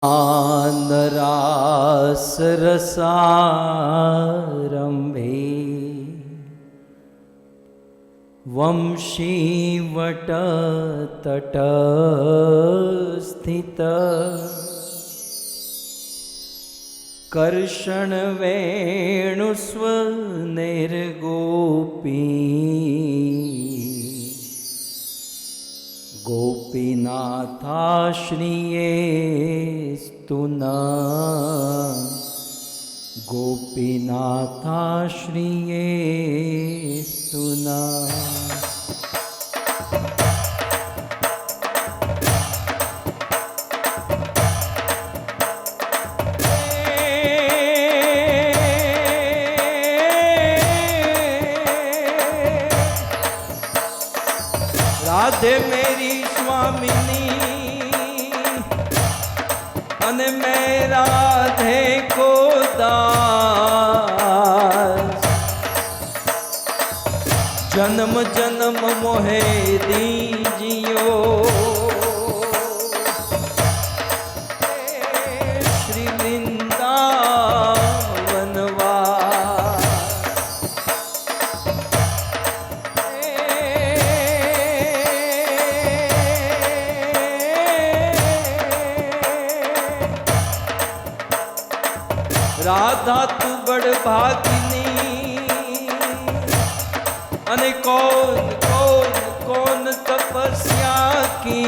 आनरास रसारंभे वंशीवट तट स्थित कर्षण वेणुस्व निर्गोपी गोपीनाथाश्रिये स्तुना गोपीनाथाश्रिये स्तुना। राधे मेरी स्वामिनी अने मैं राधे को दास, जन्म जन्म मोहे दीजियो श्री वृंदावन वास। राधा तू बड़ भागिनी अने कौन कौन कौन तपस्या की,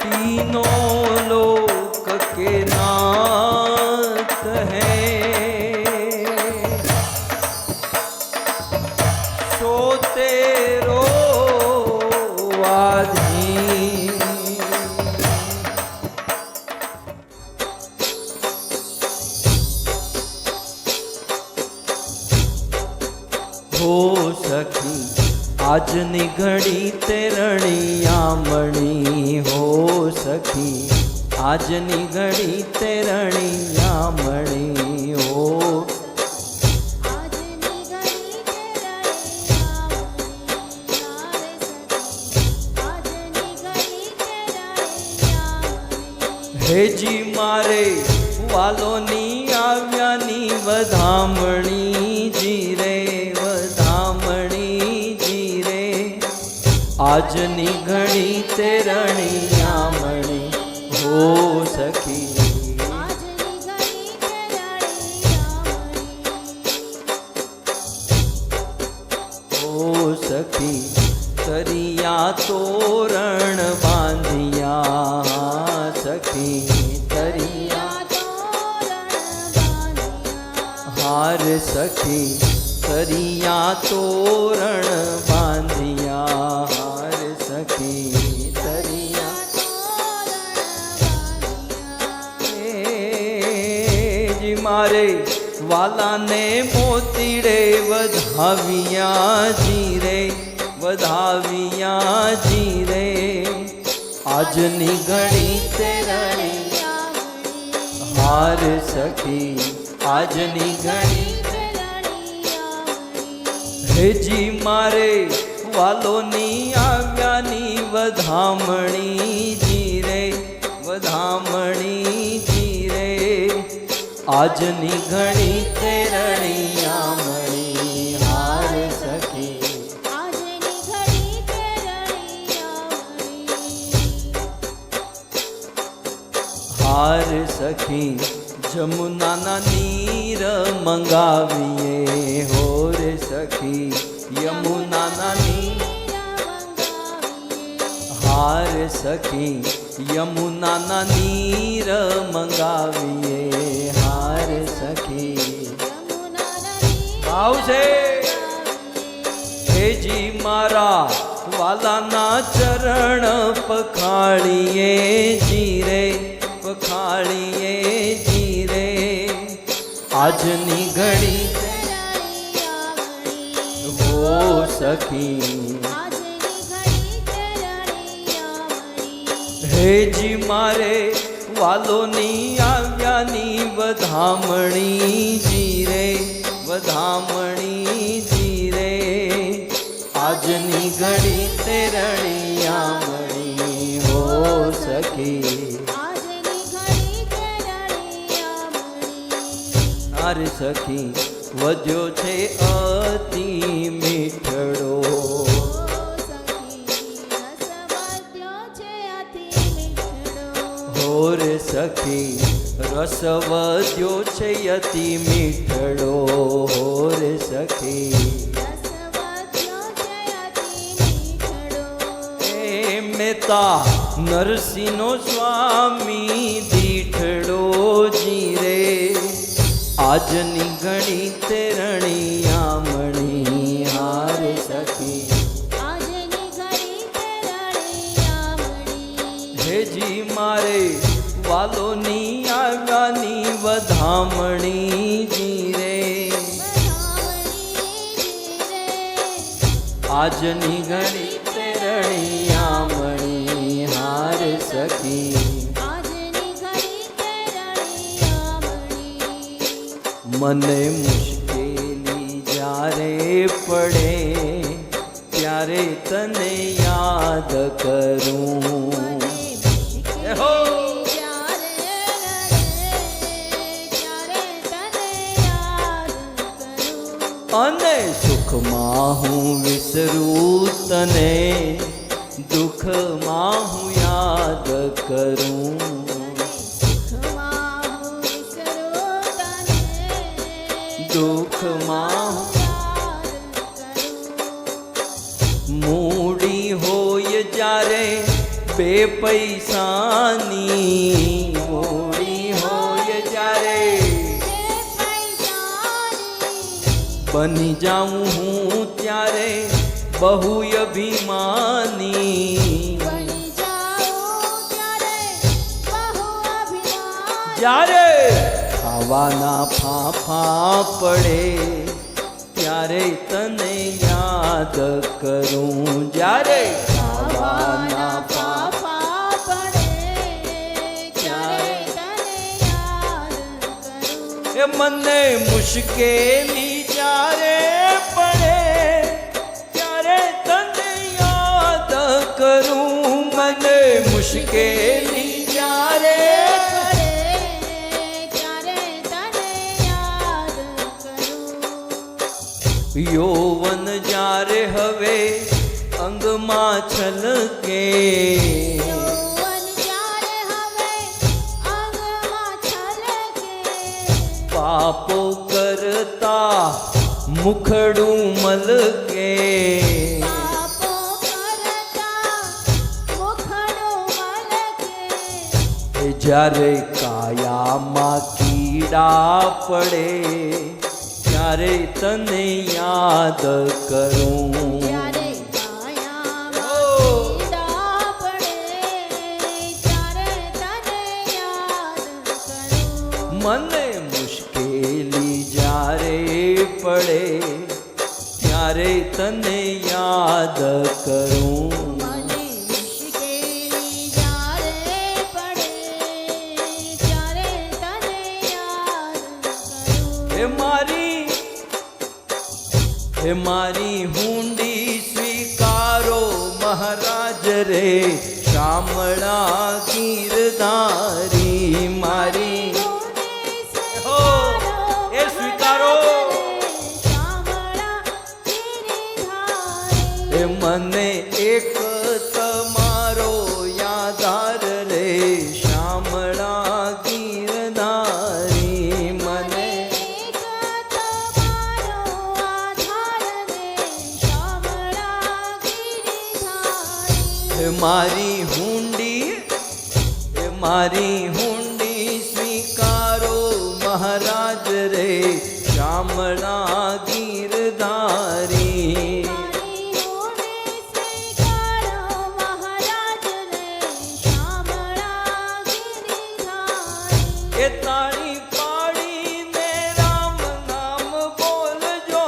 तीनों लोक के नाथ है, सो तेरो आधीन। हो सखी આજની ઘડી તેરણિયામણી, हो सखी આજની ઘડી તેરણિયામણી, हो હેજી મારે વાલોની આવ્યાની વધામણી જીરે આજની ઘડી તેરણિયામણી, हो सखी हो सखी तरिया तोरण बांधिया सखी, तरिया हार सखी तरिया तोरण बांधिया सखी, तरिया जी मारे वाला ने मोतीड़े वधाविया जी रे, वधाविया जी रे આજની ઘડી તેરણિયામણી, हार सखी આજની ઘડી હેજી મારે વાલોની આવ્યાની વધામણી જીરે, વધામણી જીરે આજની ઘડી તેરણિયામણી, હાર સખી હાર સખી જમુનાના નીર મંગાવીએ, हो रे सखी यमुनाना नीर हार सखी यमुनाना नीर मंगावीए, हार सखी आवशे हेजी मारा वालाना चरण पखाड़िए जीरे, पखाड़िए जीरे આજની ઘડી हो सखी हेजी मारे वालोनी આવ્યાની વધામણી જીરે, વધામણી જીરે આજની ઘડી તેરણિયામણી, સખી આજની ઘડી તે રણિયામણી અરે સખી વધ્યો છે અતિ મીઠડો હોર સખી રસ વધ્યો છે અતિ મીઠડો હોર સખી એ મેતા નરસિંહનો સ્વામી દીઠડો જીરે આજની ઘણી તે રણિયામણી હાર સખી હેજી મારે વાલોની આવ્યાની વધામણી જીરે આજની ઘણી તે રણિયામણી હાર સખી મને મુશ્કેલી જ્યારે પડે ત્યારે તને યાદ કરું હો અને સુખમાં હું વિસરું તને દુઃખમાં હું યાદ કરું દુઃખમાં મૂડી હોય જ્યારે બે પૈસાની મૂડી હોય જ્યારે બની જાઉં હું ત્યારે બહુ અભિમાની જ્યારે ખાવાના ફાફા પડે ત્યારે તને યાદ કરું જ્યારે ખાવાના ફાફા એ મને મુશ્કેલી જ્યારે પડે ત્યારે તને યાદ કરું મને મુશ્કેલી જ્યારે યૌવન જ્યારે હવે અંગમાં છલકે પાપો કરતા મુખડું મલકે જ્યારે કાયામાં કીડા પડે ત્યારે તને યાદ કરું મને મુશ્કેલી જ્યારે પડે ત્યારે તને યાદ કરું હે મારી હુંડી સ્વીકારો મહારાજ રે શામળા ગીરધારી મારી હો એ સ્વીકારો એ મને એક તમારો યાદાર રે શામળા ગીરધારી મને મારી હુંડી સ્વીકારો મહારાજ રે શામળા ગીરધારી એ તાળી પાડીને રામ નામ બોલજો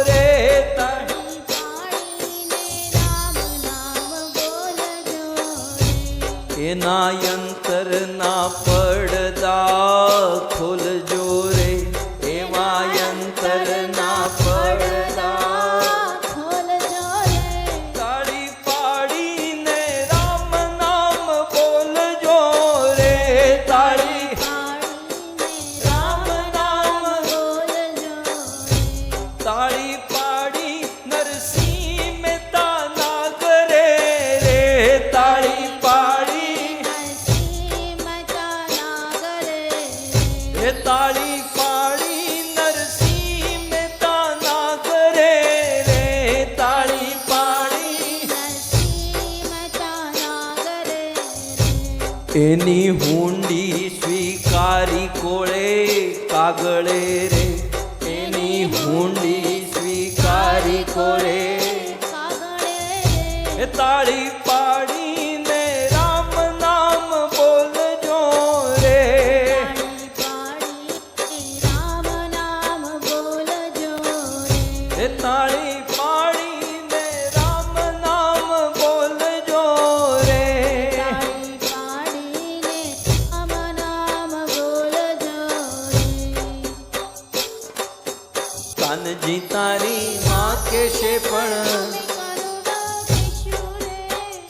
રે એના યંતર ના પડદા ખોલજો રે એવા યંતર ના પડદા તાળી પાડીને રામ નામ બોલજો એની હુંડી સ્વીકારી કોળે કાગળે રે, એની હુંડી સ્વીકારી કોળે. કાગળે એ તાળી પાડીને રામ નામ બોલજો રે, તાળી પાડી રામ નામ બોલજો રે. એ તાળી પાડીને રામ નામ બોલજો રે. તાળી પાડીને રામ નામ બોલજો રે. કાનજી તારી માં કેશે પણ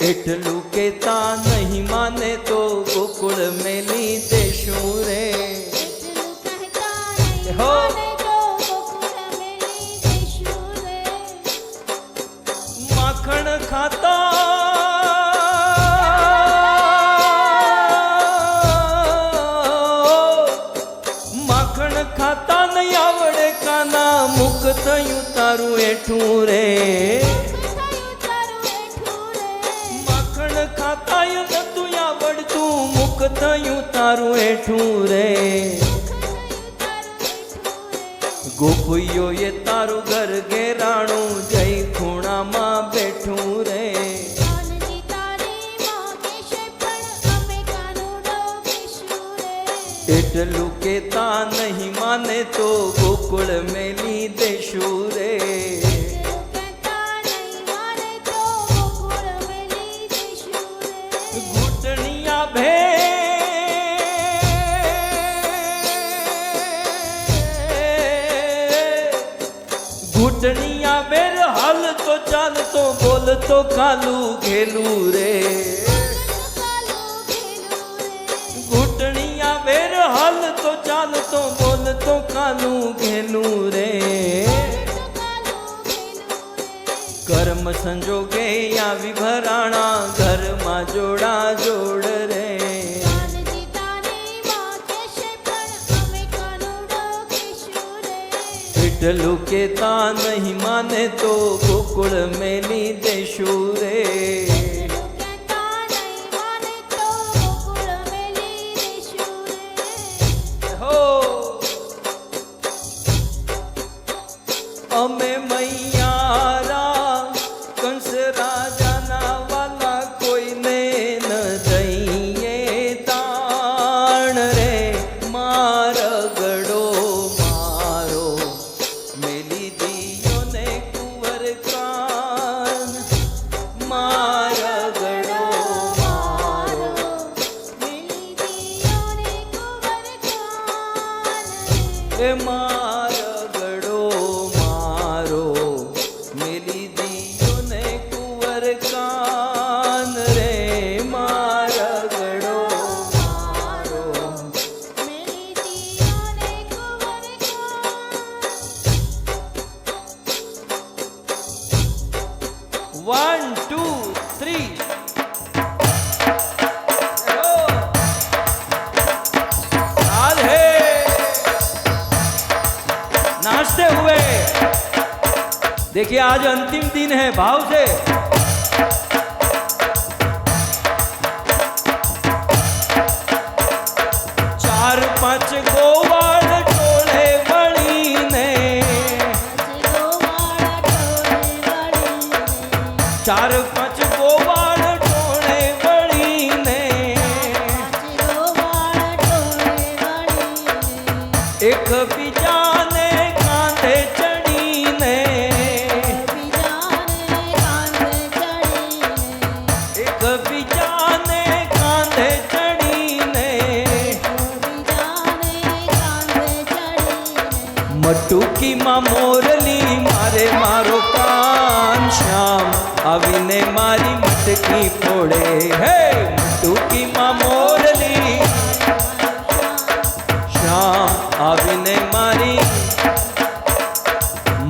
એટલું કેતા નહીં માને તો ગોકુળ મેલી દેશું રે. હો માખણ ખાતા માખણ ખાતા નહીં આવડે કાના, મુખ થયું તારું એઠું રે. માખણ ખાતા નતું આવડતું, મુખ થયું તારું એઠું રે. ગોપીઓ એ તારું ઘર ઘેરાણું જઈ ખૂણામાં બેઠું રે. એટલું કેતા નહીં માને તો ગોકુળ મેલી દેશું રે. ઘૂંટણિયા ભે ઘૂંટણિયા બેર હાલતો ચાલતો બોલતો કાલું ઘેલું રે. ઘૂંટણિયા બેર હાલતો ચાલતો બોલતો કાલું ઘેલું રે. કર્મ સંજોગે આવી ભરાણા ઘરમાં જોડા જોડ રે. એટલું કેતા નહીં માને તો ગોકુળ મેલી દેશું રે. હો અમે મૈયારા કંસ રાજાના વાલા કોઈને ન દઈએ તાણ રે. મારગડો મારો મેલી દિયો ને કુંવર કાન, મારગડો મારો એ મારગડો મારો મેલી દિયો ને કુંવર કાન રે. મારગડો મારો 1 2 3 नाचते हुए देखिए, आज अंतिम दिन है, भाव से. चार पांच गोवाल टोले वळीने, चार पांच गोवाल टोले वळीने, एक बीजाने कांधे चढ़ीने, एक बीजाने कांधे चढ़ीने, मटुकी मां मोरली मारे मारो कान, श्याम आवीने मारी मटकी फोड़े. हे मटुकी मां मोरली श्याम आवीने मारी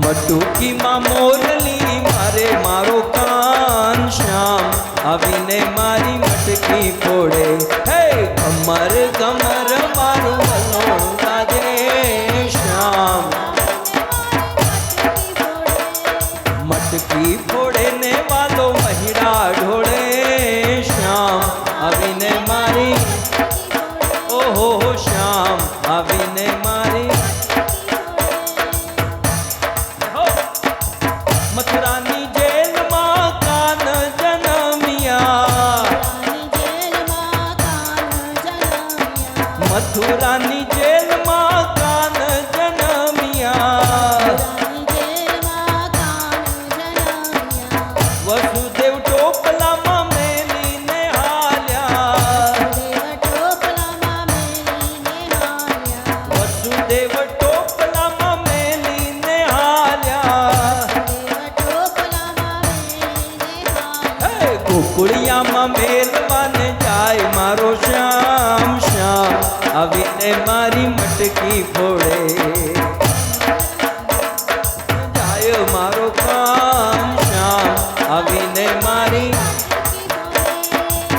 मटुकी मां मोरली मारे मारो कान, श्याम आवीने मारी मटकी फोड़े. हे कमर कमर मारू वलोण लागे, श्याम मटकी फोड़े ने वालो महिरा ढोड़े, श्याम आवीने मारी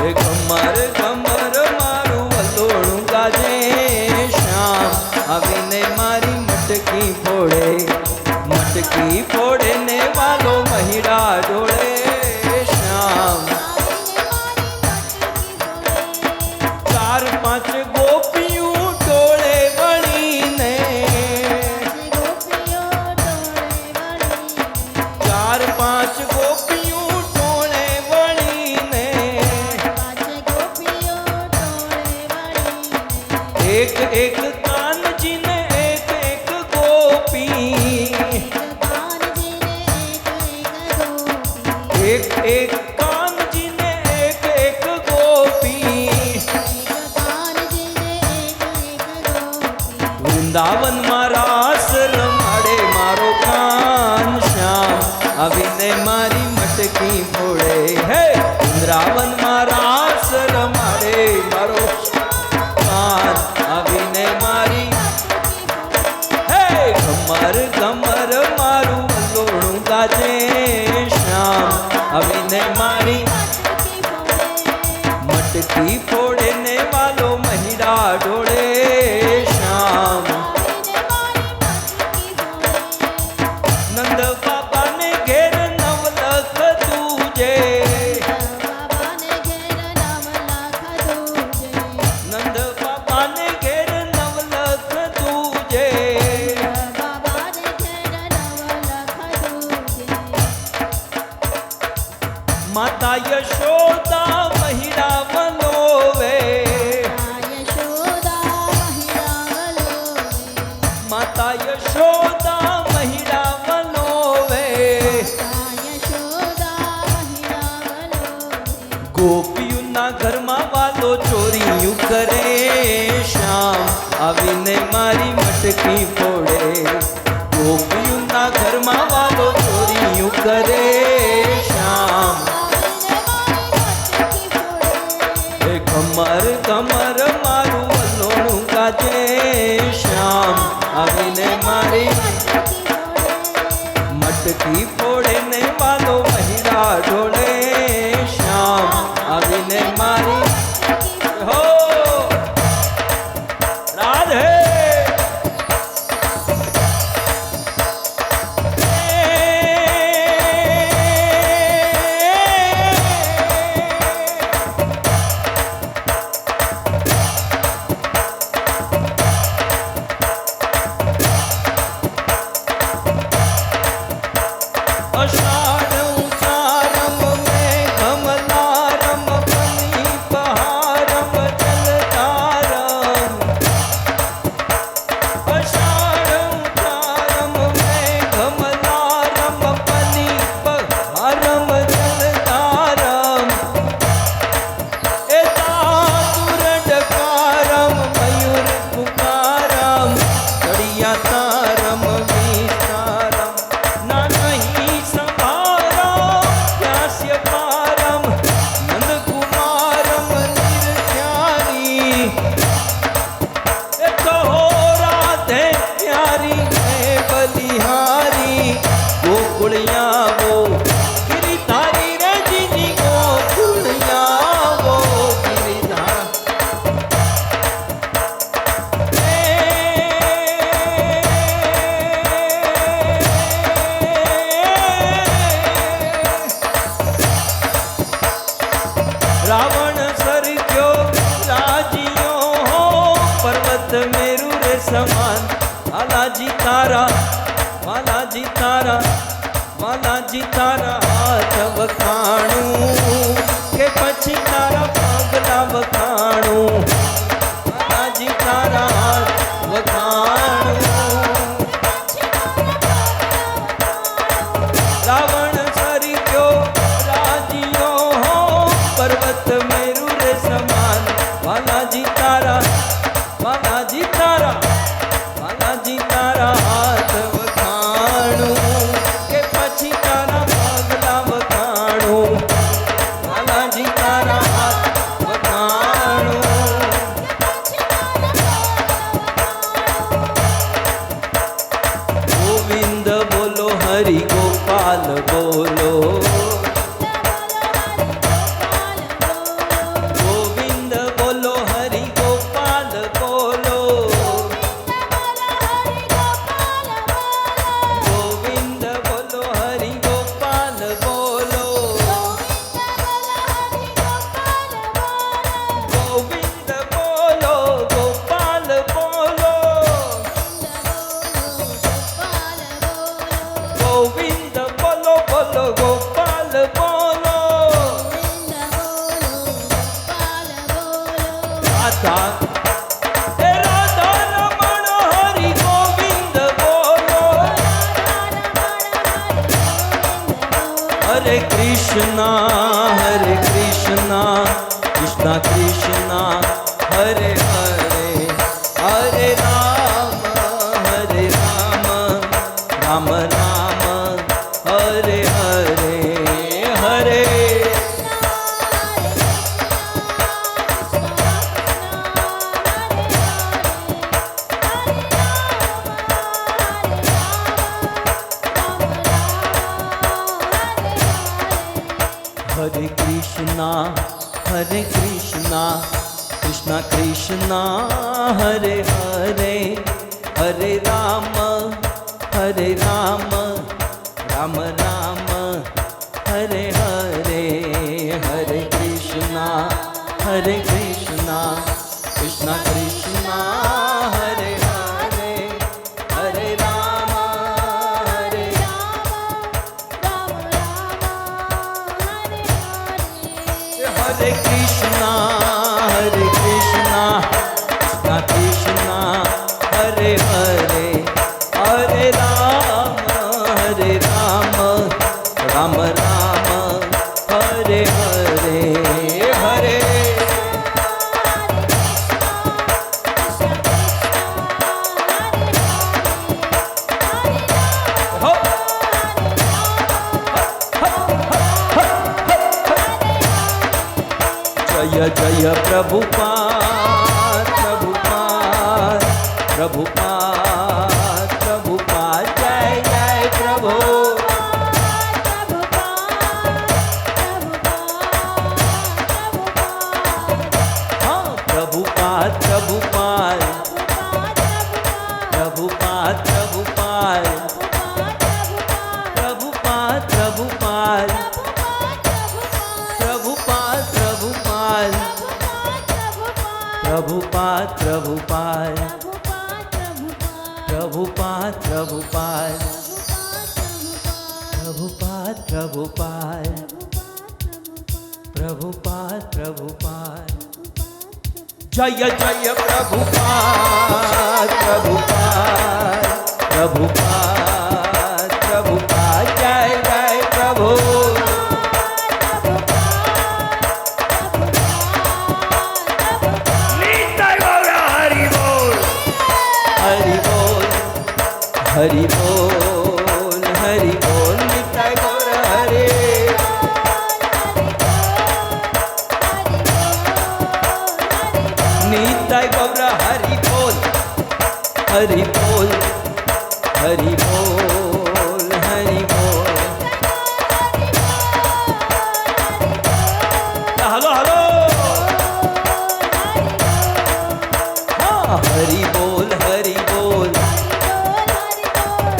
એ કમર કમર મારું વલોણું ગાજે શ્યામ આવીને મારી મટકી ફોડે ને વાલો મહિડા ડોળે શ્યામ ચાર પાંચ ગોપિયું ટોળે વળીને ચાર પાંચ ગોપિયું ટોળે વળીને એક એક કાનજીને એક એક ગોપી એક એક કાનજીને એક એક ગોપી વૃંદાવનમાં રાસ રમાડે મારો કાન શ્યામ આવીને મારી મટકી ફોડે હે વૃંદાવનમાં રાસ રમાડે મારો કાન આવીને મારી હે કમર કમર મારું વલોણું ગાજે શ્યામ આવીને મારી મટકી ફોડે ને વાલો મહિડા ઢોળે શ્યામ નંદ બાબાને ઘેર નવલખ તુજે નંદ બાબાને ઘેર નવલખ તુજે માતા યશોદા મહિડા વલોવે માતા યશોદા મહિડા વલોવે ગોપિયુના ઘરમાં વાલો ચોરીયું કરે શ્યામ આવીને મારી મટકી ફોડે ગોપિયુના ઘરમાં વાલો ચોરીયું કરે શ્યામ એ કમર કમર મારું વલોણું ગાજે શ્યામ આવીને મારી મટકી ફોડે ને વાલો મહિડા ઢોળે શ્યામ આવીને મારી હો રાધે અષાઢ ઉષારમ મેં કમલારમ પની પહારમ જલધારમ અષાઢ ઉષારમ મેં કમલારમ પની પહારમ જલધારમ એ તાતુર ડકારમ મયુર પુકારમ ચડિયા તારમ વિસ્તારમ ના નહીં સંભારમ ત્યાસ્ય પારમ નંદકુમારમ નિર્જ્ઞાની એ કહો રાધે પ્યારી હે બલિહારી ગોકુળિયાવો ગિરિધારી રે જીની ગોકુળિયાવો ગિરિધાર રાવણ સરગ્યો રાજીયો હો પર્વત મેરુ રે સમાન વાલાજી તારા વાલાજી તારા વાલાજી તારા હાથ વખાણું કે પછી તારા પગલા વખાણું વાલાજી તારા હાથ વખાણું રાવણ સરગ્યો રાજીયો હો પર્વત મેરુ રે સમાન વાલાજી તારા વાલાજી તારા વાલાજી તારા હાથ વખાણું કે પછી તારા પગલા વખાણું વાલાજી તારા હાથ राधा राधा रमण हरि गोविंद बोलो हरे कृष्णा कृष्णा कृष्णा हरे हरे हरे राम राम राम हरे हरे हरे हरे कृष्णा कृष्णा कृष्णा हरे हरे हरे राम राम राम हरे हरे हरे कृष्णा कृष्णा कृष्णा हरे हरे हरे राम हरे कृष्णा कृष्णा कृष्णा हरे हरे हरे राम राम राम हरे हरे हरे हो जय जय प्रभुपाद जय जय प्रभु हाँ प्रभुपाद प्रभुपाद जय जय प्रभुपाद जय जय प्रभु हरि बोल निताय गौर हरि निताय गौर हरि बोल हरि बोल हेलो हाँ हरि बोल हरि बोल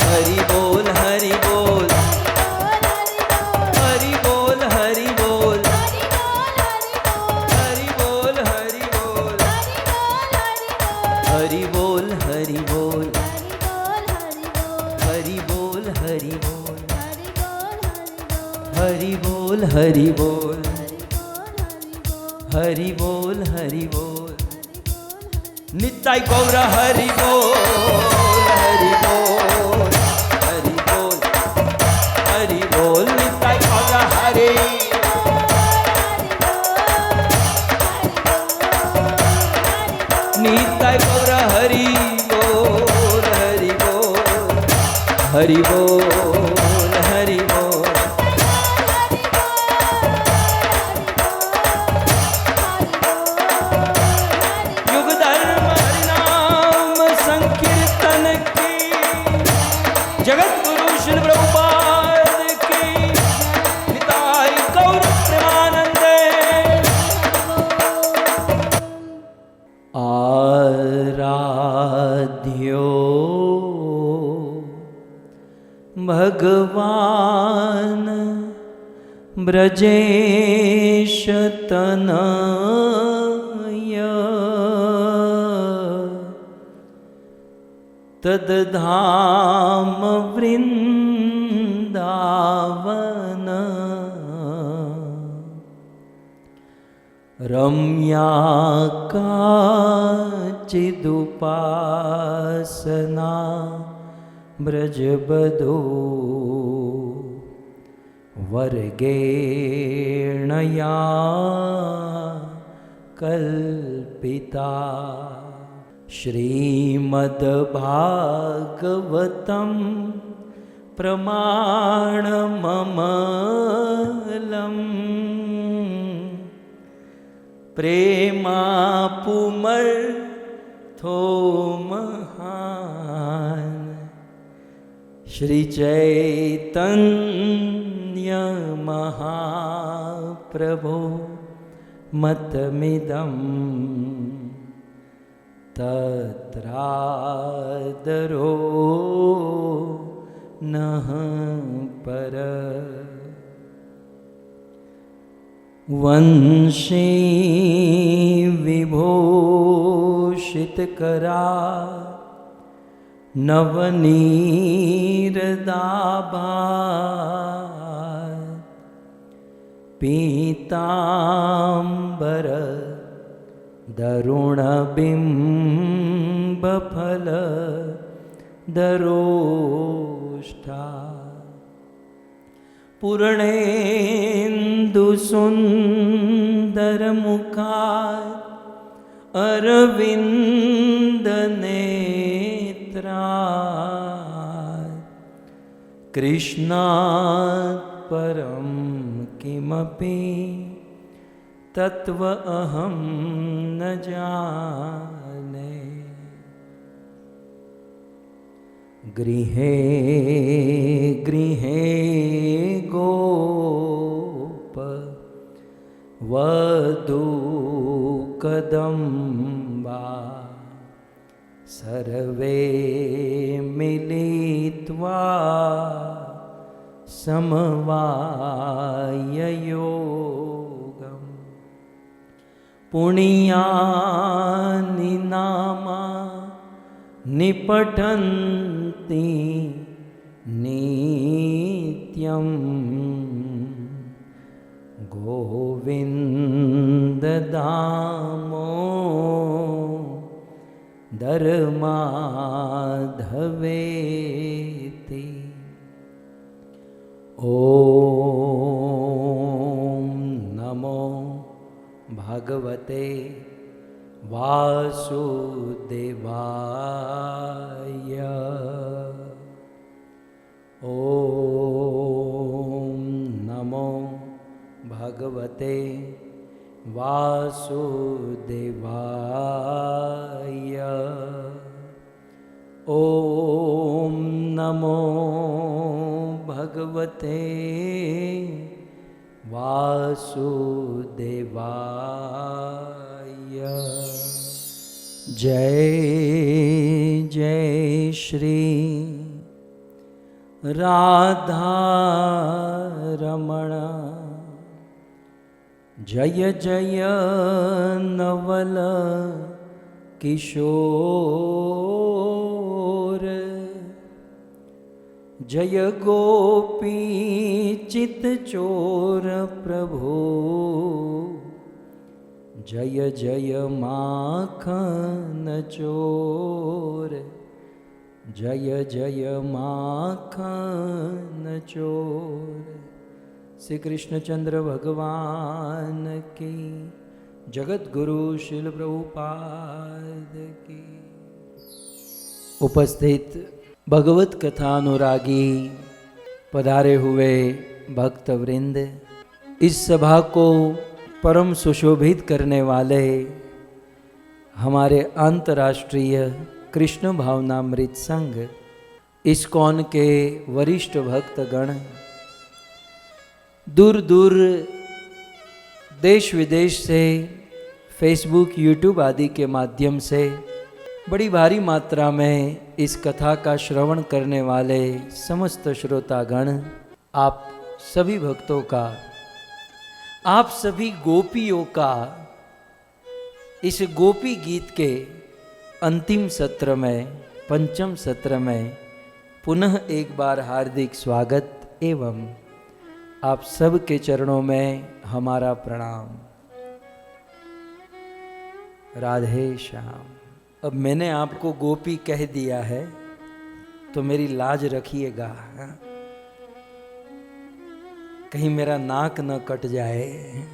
हरि बोल हरि बोल हरि बोल हरि बोल हरि बोल हरि बोल हरि बोल हरि बोल हरि बोल हरि बोल हरि बोल हरि बोल हरि बोल हरि बोल निताय गौर हरि बोल हरि बोल हरि बोल निताय गौर हरि निताय गौर हरि बोल हरि बोल हरि बोल युग धर्म हरिनाम संकीर्तन की जगत गुरु श्री प्रभुपाद की निताय गौर प्रेमानंदे आराध्यो भगवान ब्रजेश तनय तद्धाम वृंदावन रम्या काचिदुपासना व्रजबधो वर्गेणया कल्पिता श्रीमद्भागवतं प्रमाणममलं प्रेमापुमर्थो महान् श्रीचैतन्य महाप्रभो मतमिदं तत्रादरो नः पर वंशी विभूषितकरा नवनीरदाभा पीताम्बर दरुणबिम्बफल दरोष्ठा पूर्णेन्दुसुन्दरमुखा अरविन्दनेत्रा कृष्णात् परं किमपि तत्व अहं न जाने गृहे गृहे गोप वधू कदम्बा सर्वे मिलित्वा समवाययोगम् पुण्यानि नामा निपठन्ति नित्यं गोविन्ददामोदर माधवेति ॐ नमो भगवते वासुदेवाय ॐ नमो भगवते वासुदेवाय ॐ नमो भगवते वासुदेवाय जय जय श्री राधा रमण जय जय नवल किशोर जय गोपी चित चोर प्रभो जय जय माखन चोर जय जय माखन चोर। श्री कृष्णचंद्र भगवान की, जगत गुरु शिल प्रभुपाद की। उपस्थित भगवत कथा अनुरागी पधारे हुए भक्त वृंद, इस सभा को परम सुशोभित करने वाले हमारे अंतर्राष्ट्रीय कृष्ण भावनामृत संघ इस्कॉन के वरिष्ठ भक्तगण, दूर दूर देश विदेश से फेसबुक यूट्यूब आदि के माध्यम से बड़ी भारी मात्रा में इस कथा का श्रवण करने वाले समस्त श्रोतागण, आप सभी भक्तों का, आप सभी गोपियों का इस गोपी गीत के अंतिम सत्र में, पंचम सत्र में पुनः एक बार हार्दिक स्वागत एवं आप सब के चरणों में हमारा प्रणाम। राधे श्याम। अब मैंने आपको गोपी कह दिया है तो मेरी लाज रखिएगा, कहीं मेरा नाक न कट जाए।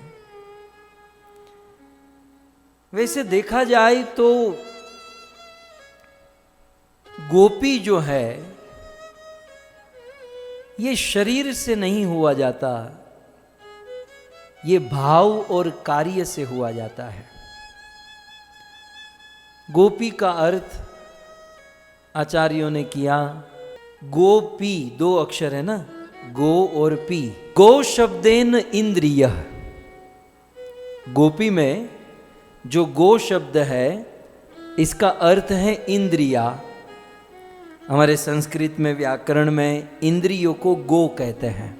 वैसे देखा जाए तो गोपी जो है ये शरीर से नहीं हुआ जाता, ये भाव और कार्य से हुआ जाता है। गोपी का अर्थ आचार्यों ने किया, गोपी दो अक्षर है ना, गो और पी। गो शब्देन इंद्रिय, गोपी में जो गो शब्द है इसका अर्थ है इंद्रिया। हमारे संस्कृत में व्याकरण में इंद्रियों को गो कहते हैं।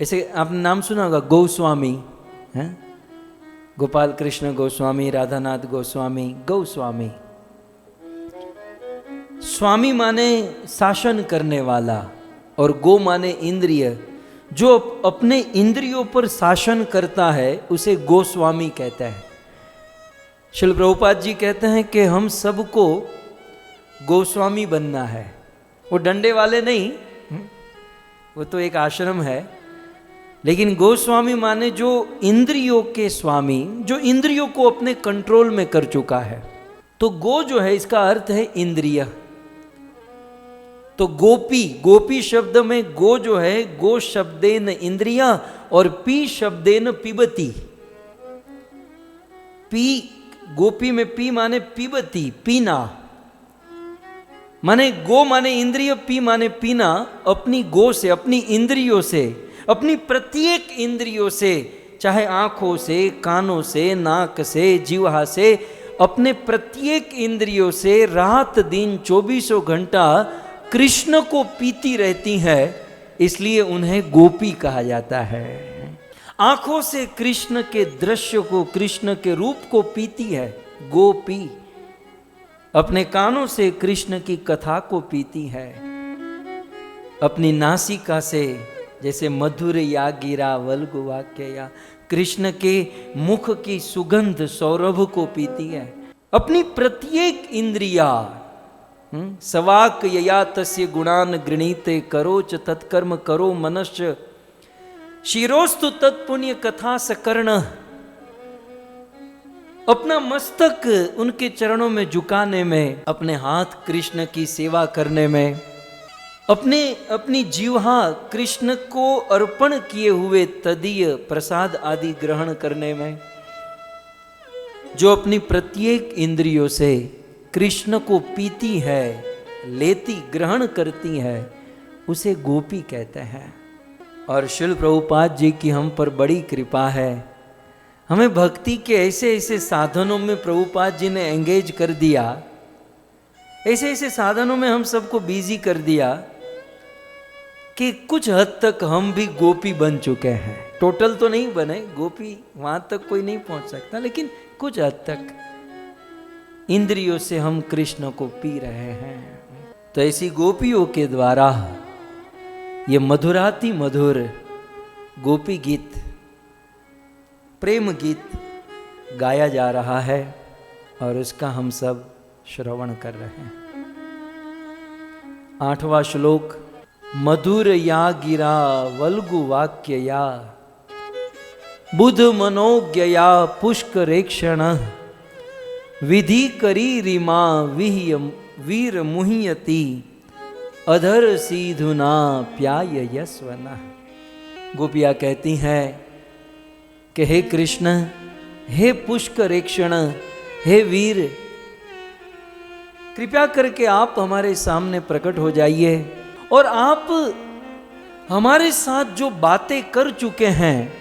ऐसे आपने नाम सुना होगा गोस्वामी, हैं? गोपाल कृष्ण गोस्वामी, राधानाथ गोस्वामी, गोस्वामी। स्वामी माने शासन करने वाला और गो माने इंद्रिय। जो अपने इंद्रियों पर शासन करता है उसे गोस्वामी कहते हैं। श्रील प्रभुपाद जी कहते हैं कि हम सबको गोस्वामी बनना है। वो डंडे वाले नहीं, वो तो एक आश्रम है, लेकिन गोस्वामी माने जो इंद्रियों के स्वामी, जो इंद्रियों को अपने कंट्रोल में कर चुका है। तो गो जो है इसका अर्थ है इंद्रिय। तो गोपी, गोपी शब्द में गो जो है गो शब्देन इंद्रिया और पी शब्देन पिबती। पी, गोपी में पी माने पिबती, पीना। माने गो माने इंद्रिय, पी माने पीना। अपनी गो से, अपनी इंद्रियों से, अपनी प्रत्येक इंद्रियों से, चाहे आंखों से, कानों से, नाक से, जीवा से, अपने प्रत्येक इंद्रियों से रात दिन 24 घंटा कृष्ण को पीती रहती है, इसलिए उन्हें गोपी कहा जाता है। आंखों से कृष्ण के दृश्य को, कृष्ण के रूप को पीती है, गोपी। अपने कानों से कृष्ण की कथा को पीती है। अपनी नासिका से जैसे मधुर या गिरा वल्गु वाक्य या कृष्ण के मुख की सुगंध सौरभ को पीती है। अपनी प्रत्येक इंद्रिया सवाक यया तस्य गुणान गृणीते करोच तत्कर्म करो मनश्च शिरोस्तु तत्पुण्य कथा सकर्ण। अपना मस्तक उनके चरणों में झुकाने में, अपने हाथ कृष्ण की सेवा करने में, अपनी जीवा कृष्ण को अर्पण किए हुए तदीय प्रसाद आदि ग्रहण करने में, जो अपनी प्रत्येक इंद्रियों से कृष्ण को पीती है, लेती, ग्रहण करती है, उसे गोपी कहते हैं। और श्रील प्रभुपाद जी की हम पर बड़ी कृपा है। हमें भक्ति के ऐसे ऐसे साधनों में प्रभुपाद जी ने एंगेज कर दिया, ऐसे ऐसे साधनों में हम सबको बिजी कर दिया कि कुछ हद तक हम भी गोपी बन चुके हैं। टोटल तो नहीं बने, गोपी वहां तक कोई नहीं पहुंच सकता, लेकिन कुछ हद तक इंद्रियों से हम कृष्ण को पी रहे हैं। तो ऐसी गोपियों के द्वारा ये मधुराति मधुर गोपी गीत, प्रेम गीत गाया जा रहा है और उसका हम सब श्रवण कर रहे हैं। 8वां श्लोक, मधुर या गिरा वल्गु वाक्य या बुध मनोज्ञ या पुष्करेक्षण विधि करी रिमा वीर मुह्यति अधर सीधुना प्याय यस्वना। गोपिया कहती हैं कि हे कृष्ण, हे पुष्करेक्षण, हे वीर, कृपया करके आप हमारे सामने प्रकट हो जाइए और आप हमारे साथ जो बातें कर चुके हैं,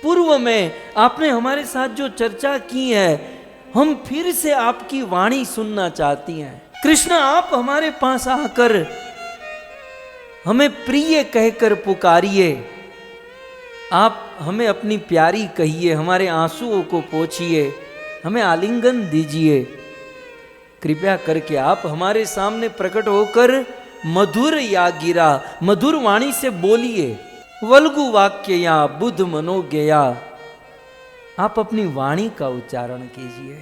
पूर्व में आपने हमारे साथ जो चर्चा की है, हम फिर से आपकी वाणी सुनना चाहती हैं। कृष्ण, आप हमारे पास आकर हमें प्रिय कहकर पुकारिए, आप हमें अपनी प्यारी कहिए, हमारे आंसुओं को पोंछिए, हमें आलिंगन दीजिए। कृपया करके आप हमारे सामने प्रकट होकर मधुर या गिरा, मधुर वाणी से बोलिए, वल्गु वाक्य या बुध मनोज्ञया, आप अपनी वाणी का उच्चारण कीजिए,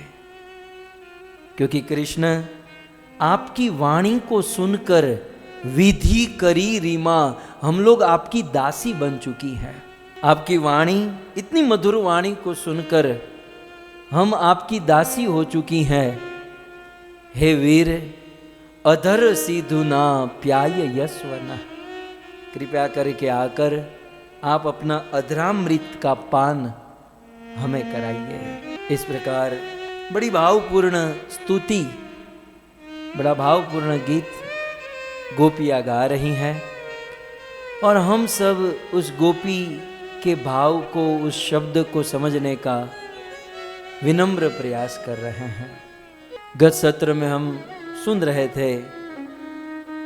क्योंकि कृष्ण आपकी वाणी को सुनकर विधि करी रीमा, हम लोग आपकी दासी बन चुकी हैं। आपकी वाणी, इतनी मधुर वाणी को सुनकर हम आपकी दासी हो चुकी हैं। हे वीर, अधर सीधु ना प्याय यस्वना, कृपया करके आकर आप अपना अधरामृत का पान हमें कराइए। इस प्रकार बड़ी भावपूर्ण स्तुति, बड़ा भावपूर्ण गीत गोपियाँ गा रही हैं, और हम सब उस गोपी के भाव को, उस शब्द को समझने का विनम्र प्रयास कर रहे हैं। गत सत्र में हम सुन रहे थे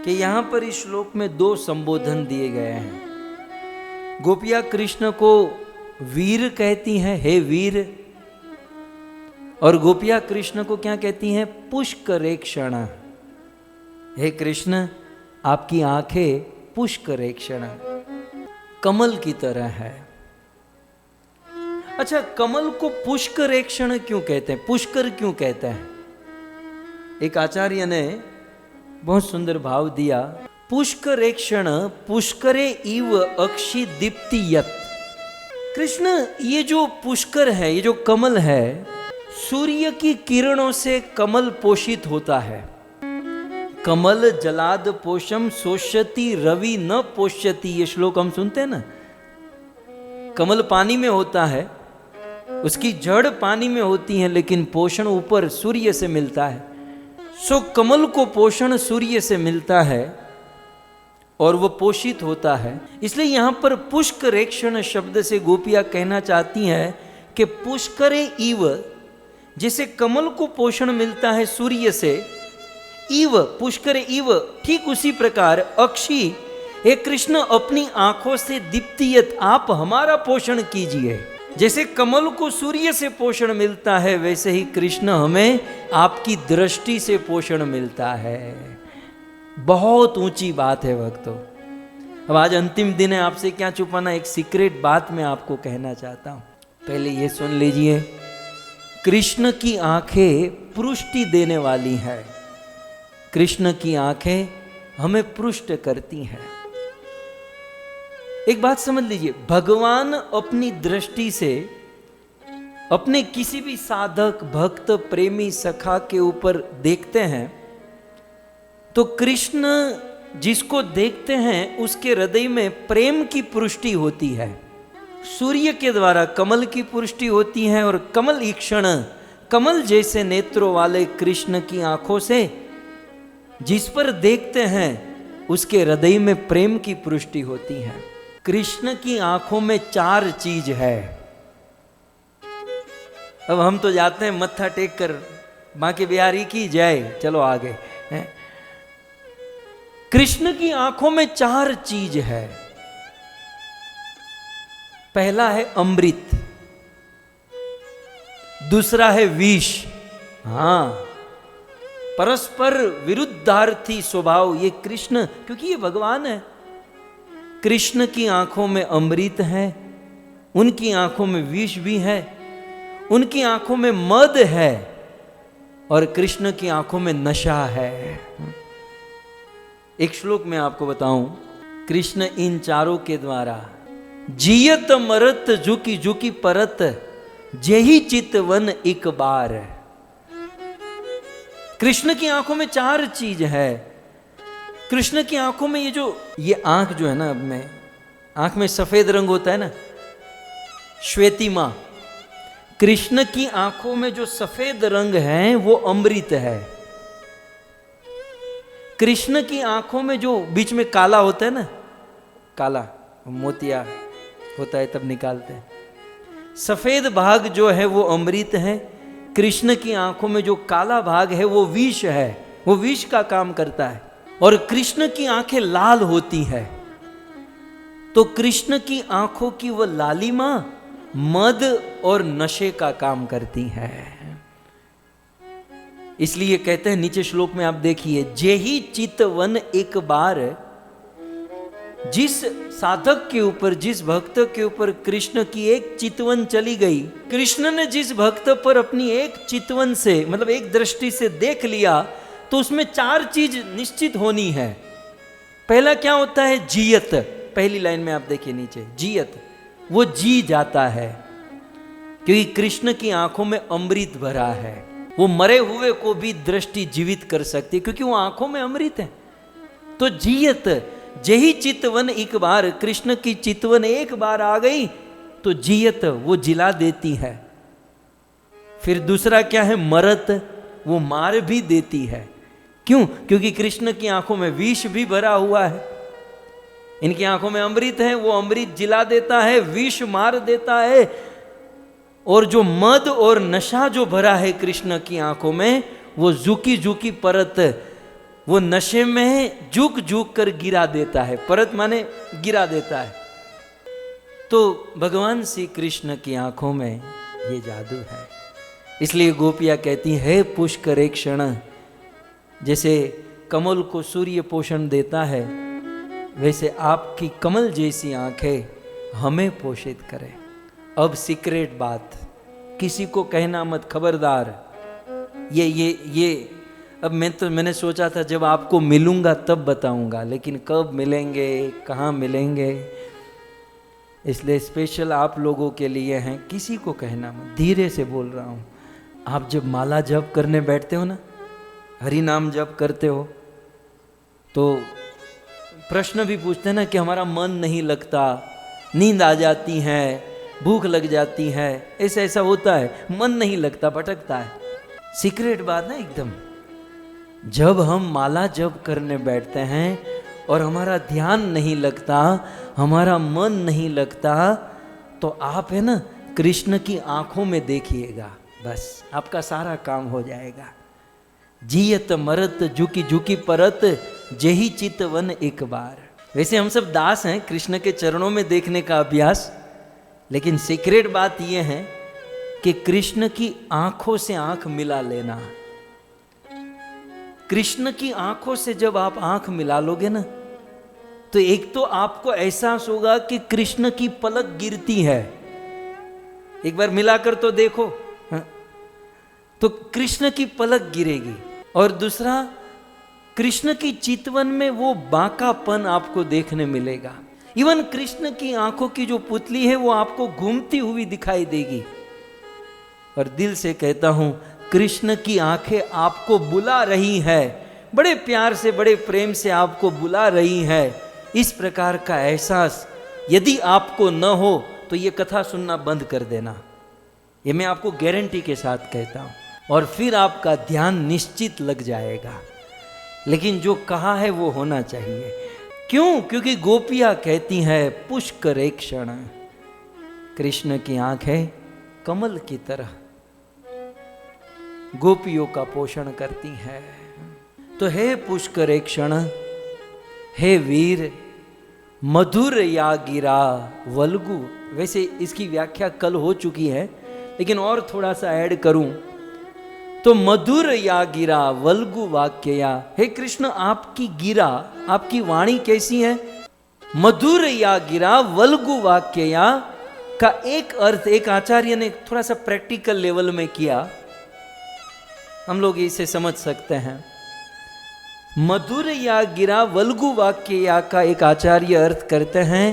कि यहाँ पर इस श्लोक में 2 संबोधन दिए गए हैं। गोपियाँ कृष्ण को वीर कहती हैं, हे वीर, और गोपियाँ कृष्ण को क्या कहती हैं? पुष्करेक्षण। हे कृष्ण, आपकी आंखें पुष्करेक्षण, कमल की तरह है। अच्छा, कमल को पुष्करेक्षण क्यों कहते हैं? पुष्कर क्यों कहते हैं? एक आचार्य ने बहुत सुंदर भाव दिया, पुष्करेक्षण पुष्करे इव अक्षि दीप्तियत। कृष्ण, ये जो पुष्कर है, ये जो कमल है, सूर्य की किरणों से कमल पोषित होता है। कमल जलाद पोषम सोष्यति रवि न पोष्यति, ये श्लोक हम सुनते हैं ना। कमल पानी में होता है, उसकी जड़ पानी में होती है, लेकिन पोषण ऊपर सूर्य से मिलता है। सो कमल को पोषण सूर्य से मिलता है और वो पोषित होता है। इसलिए यहां पर पुष्करेक्षण शब्द से गोपियां कहना चाहती हैं कि पुष्करे इव, जैसे कमल को पोषण मिलता है सूर्य से, इव पुष्कर इव, ठीक उसी प्रकार अक्षी, हे कृष्ण, अपनी आंखों से दीप्तियत, आप हमारा पोषण कीजिए। जैसे कमल को सूर्य से पोषण मिलता है, वैसे ही कृष्ण हमें आपकी दृष्टि से पोषण मिलता है। बहुत ऊंची बात है भक्तों। अब आज अंतिम दिन है, आपसे क्या छुपाना, एक सीक्रेट बात मैं आपको कहना चाहता हूं। पहले ये सुन लीजिए, कृष्ण की आंखें पुष्टि देने वाली है। कृष्ण की आंखें हमें पुष्ट करती हैं। एक बात समझ लीजिए, भगवान अपनी दृष्टि से अपने किसी भी साधक, भक्त, प्रेमी, सखा के ऊपर देखते हैं, तो कृष्ण जिसको देखते हैं उसके हृदय में प्रेम की पुष्टि होती है। सूर्य के द्वारा कमल की पुष्टि होती है, और कमल ईक्षण, कमल जैसे नेत्रों वाले कृष्ण की आंखों से जिस पर देखते हैं उसके हृदय में प्रेम की पुष्टि होती है। कृष्ण की आंखों में 4 चीज है। अब हम तो जाते हैं मत्था टेक कर, बांके बिहारी की जय, चलो आगे। कृष्ण की आंखों में 4 चीज है। पहला है अमृत, दूसरा है विष, हाँ, परस्पर विरुद्धार्थी स्वभाव, ये कृष्ण, क्योंकि ये भगवान है। कृष्ण की आंखों में अमृत है, उनकी आंखों में विष भी है, उनकी आंखों में मद है, और कृष्ण की आंखों में नशा है। एक श्लोक में आपको बताऊं, कृष्ण इन चारों के द्वारा जियत मरत झुकी झुकी परत, जेही चितवन एक बार। कृष्ण की आंखों में 4 चीज है। कृष्ण की आंखों में ये आंख जो है ना, अब में आंख में सफेद रंग होता है ना, श्वेतिमा। कृष्ण की आंखों में जो सफेद रंग है वो अमृत है। कृष्ण की आंखों में जो बीच में काला होता है ना, काला मोतिया होता है तब निकालते हैं, सफेद भाग जो है वो अमृत है। कृष्ण की आंखों में जो काला भाग है वो विष है, वो विष का काम करता है। और कृष्ण की आंखें लाल होती है, तो कृष्ण की आंखों की वह लालिमा मद और नशे का काम करती है। इसलिए कहते हैं नीचे श्लोक में, आप देखिए, जेही चितवन एक बार, जिस साधक के ऊपर, जिस भक्त के ऊपर कृष्ण की एक चितवन चली गई, कृष्ण ने जिस भक्त पर अपनी एक चितवन से, मतलब एक दृष्टि से देख लिया, तो उसमें 4 चीज निश्चित होनी है। पहला क्या होता है? जियत। पहली लाइन में आप देखिए नीचे, जियत, वो जी जाता है, क्योंकि कृष्ण की आंखों में अमृत भरा है। वो मरे हुए को भी दृष्टि जीवित कर सकती है, क्योंकि वो आंखों में अमृत है। तो जियत, जही चितवन एक बार, कृष्ण की चितवन एक बार आ गई तो जियत, वो जिला देती है। फिर दूसरा क्या है? मरत, वो मार भी देती है। क्यों? क्योंकि कृष्ण की आंखों में विष भी भरा हुआ है, इनकी आंखों में अमृत है, वो अमृत जिला देता है, विष मार देता है। और जो मद और नशा जो भरा है कृष्ण की आंखों में, वो झुकी झुकी परत, वो नशे में झुक झुक कर गिरा देता है। परत माने गिरा देता है। तो भगवान श्री कृष्ण की आंखों में ये जादू है। इसलिए गोपियां कहती है पुष्कर एक क्षण, जैसे कमल को सूर्य पोषण देता है, वैसे आपकी कमल जैसी आंखें हमें पोषित करें। अब सीक्रेट बात किसी को कहना मत, खबरदार। ये अब मैंने सोचा था जब आपको मिलूंगा तब बताऊंगा, लेकिन कब मिलेंगे, कहाँ मिलेंगे, इसलिए स्पेशल आप लोगों के लिए हैं। किसी को कहना मत, धीरे से बोल रहा हूँ। आप जब माला जप करने बैठते हो ना, हरि नाम जप करते हो, तो प्रश्न भी पूछते हैं ना कि हमारा मन नहीं लगता, नींद आ जाती है, भूख लग जाती है, ऐसा होता है, मन नहीं लगता, भटकता है। सीक्रेट बात ना एकदम, जब हम माला जप करने बैठते हैं और हमारा ध्यान नहीं लगता, हमारा मन नहीं लगता, तो आप है ना कृष्ण की आंखों में देखिएगा, बस आपका सारा काम हो जाएगा। जियत मरत झुकी झुकी परत, जेही चितवन एक बार। वैसे हम सब दास हैं, कृष्ण के चरणों में देखने का अभ्यास, लेकिन सीक्रेट बात यह है कि कृष्ण की आंखों से आंख मिला लेना। कृष्ण की आंखों से जब आप आंख मिला लोगे ना, तो एक तो आपको एहसास होगा कि कृष्ण की पलक गिरती है। एक बार मिलाकर तो देखो, हाँ? तो कृष्ण की पलक गिरेगी। और दूसरा, कृष्ण की चितवन में वो बांकापन आपको देखने मिलेगा। इवन कृष्ण की आंखों की जो पुतली है वो आपको घूमती हुई दिखाई देगी। और दिल से कहता हूं, कृष्ण की आंखें आपको बुला रही है, बड़े प्यार से, बड़े प्रेम से आपको बुला रही है। इस प्रकार का एहसास यदि आपको न हो तो ये कथा सुनना बंद कर देना, ये मैं आपको गारंटी के साथ कहता हूं। और फिर आपका ध्यान निश्चित लग जाएगा। लेकिन जो कहा है वो होना चाहिए। क्यों? क्योंकि गोपियां कहती हैं पुष्कर एक क्षण, कृष्ण की आंखें कमल की तरह गोपियों का पोषण करती हैं। तो हे पुष्कर एक क्षण, हे वीर, मधुर या गिरा वल्गु। वैसे इसकी व्याख्या कल हो चुकी है, लेकिन और थोड़ा सा ऐड करूं तो मधुर या गिरा वल्गु वाक्यया। हे कृष्ण, आपकी गिरा, आपकी वाणी कैसी है? मधुर या गिरा वल्गु वाक्यया का एक अर्थ एक आचार्य ने थोड़ा सा प्रैक्टिकल लेवल में किया, हम लोग इसे समझ सकते हैं। मधुर या गिरा वल्गु वाक्यया का एक आचार्य अर्थ करते हैं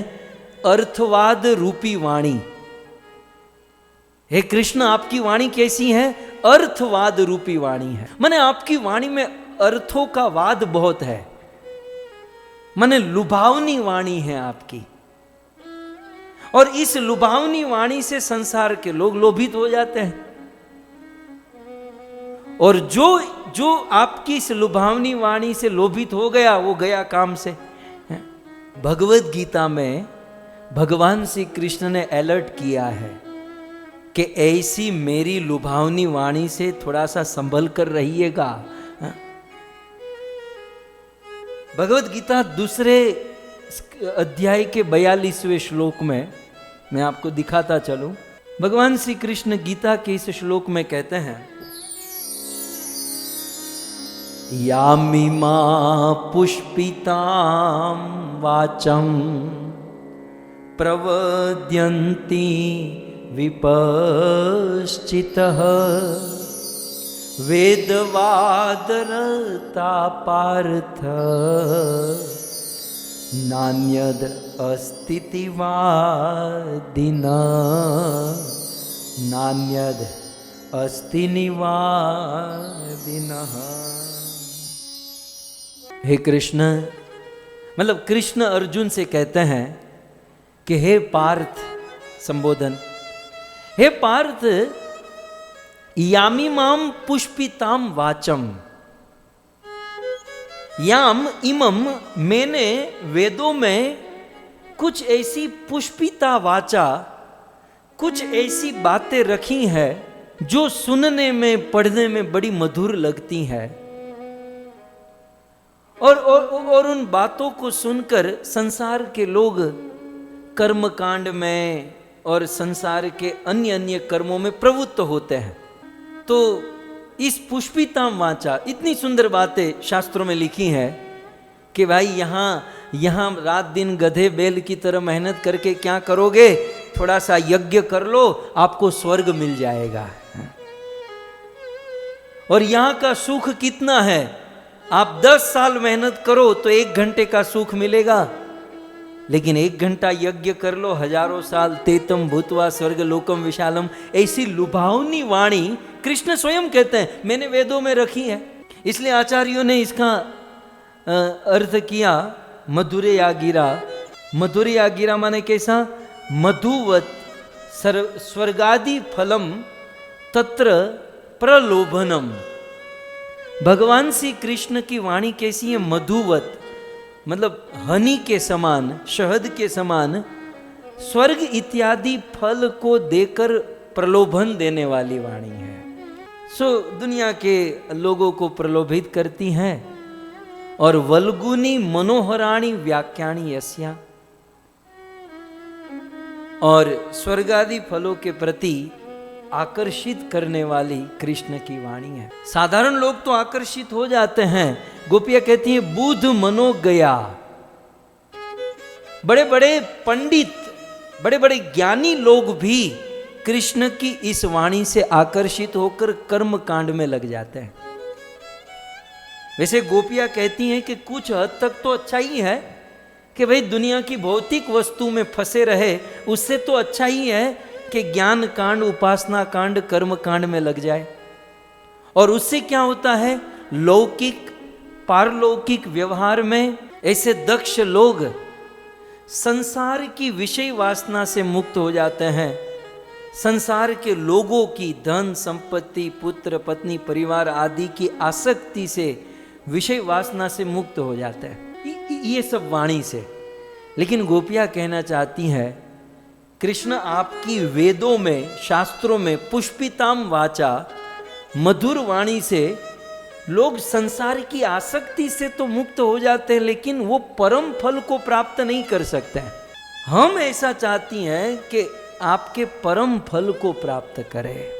अर्थवाद रूपी वाणी। हे कृष्ण, आपकी वाणी कैसी है? अर्थवाद रूपी वाणी है। माने आपकी वाणी में अर्थों का वाद बहुत है, माने लुभावनी वाणी है आपकी। और इस लुभावनी वाणी से संसार के लोग लोभित हो जाते हैं। और जो आपकी इस लुभावनी वाणी से लोभित हो गया, वो गया काम से। भगवत गीता में भगवान श्री कृष्ण ने अलर्ट किया है कि ऐसी मेरी लुभावनी वाणी से थोड़ा सा संभल कर रहिएगा। भगवत गीता दूसरे अध्याय के 42वें श्लोक में मैं आपको दिखाता चलूं। भगवान श्री कृष्ण गीता के इस श्लोक में कहते हैं, यामिमा पुष्पितां वाचं प्रवद्यन्ति विपश्चितः वेदवादरता पार्थ नान्यद अस्तिति वादिना नान्यद अस्ति निवादिनः। हे कृष्ण, मतलब कृष्ण अर्जुन से कहते हैं कि हे पार्थ, संबोधन, हे पार्थ, यामिमाम पुष्पिताम वाचम, याम इमम, मैंने वेदों में कुछ ऐसी पुष्पिता वाचा, कुछ ऐसी बातें रखी हैं जो सुनने में, पढ़ने में बड़ी मधुर लगती हैं, और उन बातों को सुनकर संसार के लोग कर्मकांड में और संसार के अन्य अन्य कर्मों में प्रवृत्त होते हैं। तो इस पुष्पिताम वाचा, इतनी सुंदर बातें शास्त्रों में लिखी हैं कि भाई यहाँ रात दिन गधे बैल की तरह मेहनत करके क्या करोगे, थोड़ा सा यज्ञ कर लो, आपको स्वर्ग मिल जाएगा। और यहाँ का सुख कितना है, आप 10 साल मेहनत करो तो 1 घंटे का सुख मिलेगा, लेकिन 1 घंटा यज्ञ कर लो, हजारों साल तेतम भूतवा स्वर्ग लोकम विशालम, ऐसी लुभावनी वाणी कृष्ण स्वयं कहते हैं मैंने वेदों में रखी है। इसलिए आचार्यों ने इसका अर्थ किया मधुरे या गिरा। मधुरे या गिरा माने कैसा, मधुवत स्वर्गादि फलम तत्र प्रलोभनम। भगवान श्री कृष्ण की वाणी कैसी है, मधुवत, मतलब हनी के समान, शहद के समान, स्वर्ग इत्यादि फल को देकर प्रलोभन देने वाली वाणी है। दुनिया के लोगों को प्रलोभित करती हैं। और वल्गुनी मनोहराणी व्याख्याणी यस्या, और स्वर्गादि फलों के प्रति आकर्षित करने वाली कृष्ण की वाणी है। साधारण लोग तो आकर्षित हो जाते हैं, गोपियां कहती हैं बुध मनो गया। बड़े बड़े पंडित, बड़े बड़े ज्ञानी लोग भी कृष्ण की इस वाणी से आकर्षित होकर कर्म कांड में लग जाते हैं। वैसे गोपियां कहती हैं कि कुछ हद तक तो अच्छा ही है कि भाई दुनिया की भौतिक वस्तु में फंसे रहे, उससे तो अच्छा ही है कि ज्ञान कांड, उपासना कांड, कर्म कांड में लग जाए। और उससे क्या होता है, लौकिक पारलौकिक व्यवहार में ऐसे दक्ष लोग संसार की विषय वासना से मुक्त हो जाते हैं। संसार के लोगों की धन संपत्ति, पुत्र पत्नी, परिवार आदि की आसक्ति से, विषय वासना से मुक्त हो जाते हैं, ये सब वाणी से। लेकिन गोपियां कहना चाहती हैं कृष्ण आपकी वेदों में, शास्त्रों में पुष्पिताम वाचा, मधुर वाणी से लोग संसार की आसक्ति से तो मुक्त हो जाते हैं, लेकिन वो परम फल को प्राप्त नहीं कर सकते हैं। हम ऐसा चाहती हैं कि आपके परम फल को प्राप्त करें।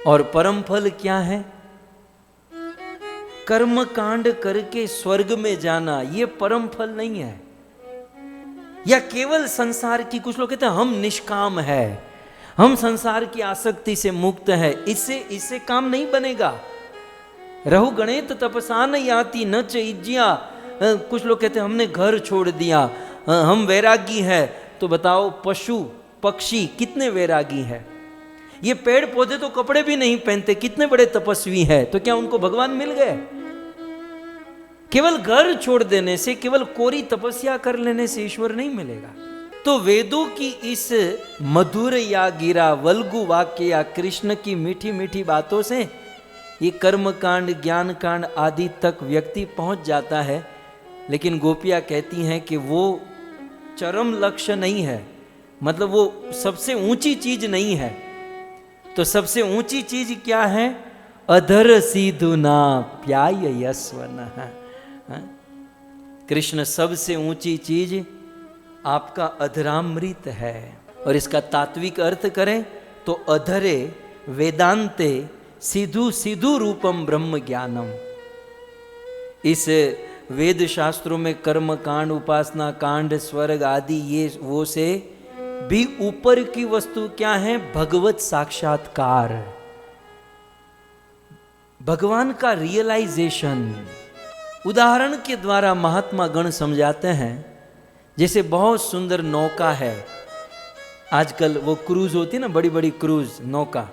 और परम फल क्या है, कर्म कांड करके स्वर्ग में जाना, ये परम फल नहीं है। या केवल संसार की, कुछ लोग कहते हैं हम निष्काम है, हम संसार की आसक्ति से मुक्त है, इससे काम नहीं बनेगा। रहु गणेत तपसा न याति न च इज्जिया। कुछ लोग कहते हैं हमने घर छोड़ दिया, हम वैरागी है। तो बताओ पशु पक्षी कितने वैरागी है, ये पेड़ पौधे तो कपड़े भी नहीं पहनते, कितने बड़े तपस्वी है, तो क्या उनको भगवान मिल गए? केवल घर छोड़ देने से, केवल कोरी तपस्या कर लेने से ईश्वर नहीं मिलेगा। तो वेदों की इस मधुर या गिरा वल्गु वाक्य या कृष्ण की मीठी मीठी बातों से ये कर्म कांड, ज्ञान कांड आदि तक व्यक्ति पहुंच जाता है। लेकिन गोपियां कहती हैं कि वो चरम लक्ष्य नहीं है, मतलब वो सबसे ऊंची चीज नहीं है। तो सबसे ऊंची चीज क्या है, अधर सीधुना प्याय यस्वन। कृष्ण सबसे ऊंची चीज आपका अधरामृत है। और इसका तात्विक अर्थ करें तो अधरे वेदांते सिधु सिधु रूपम ब्रह्म ज्ञानम। इस वेद शास्त्रों में कर्म कांड, उपासना कांड, स्वर्ग आदि ये वो से भी ऊपर की वस्तु क्या है? भगवत साक्षात्कार, भगवान का रियलाइजेशन। उदाहरण के द्वारा महात्मा गण समझाते हैं, जैसे बहुत सुंदर नौका है, आजकल वो क्रूज होती है ना, बड़ी बड़ी क्रूज नौका,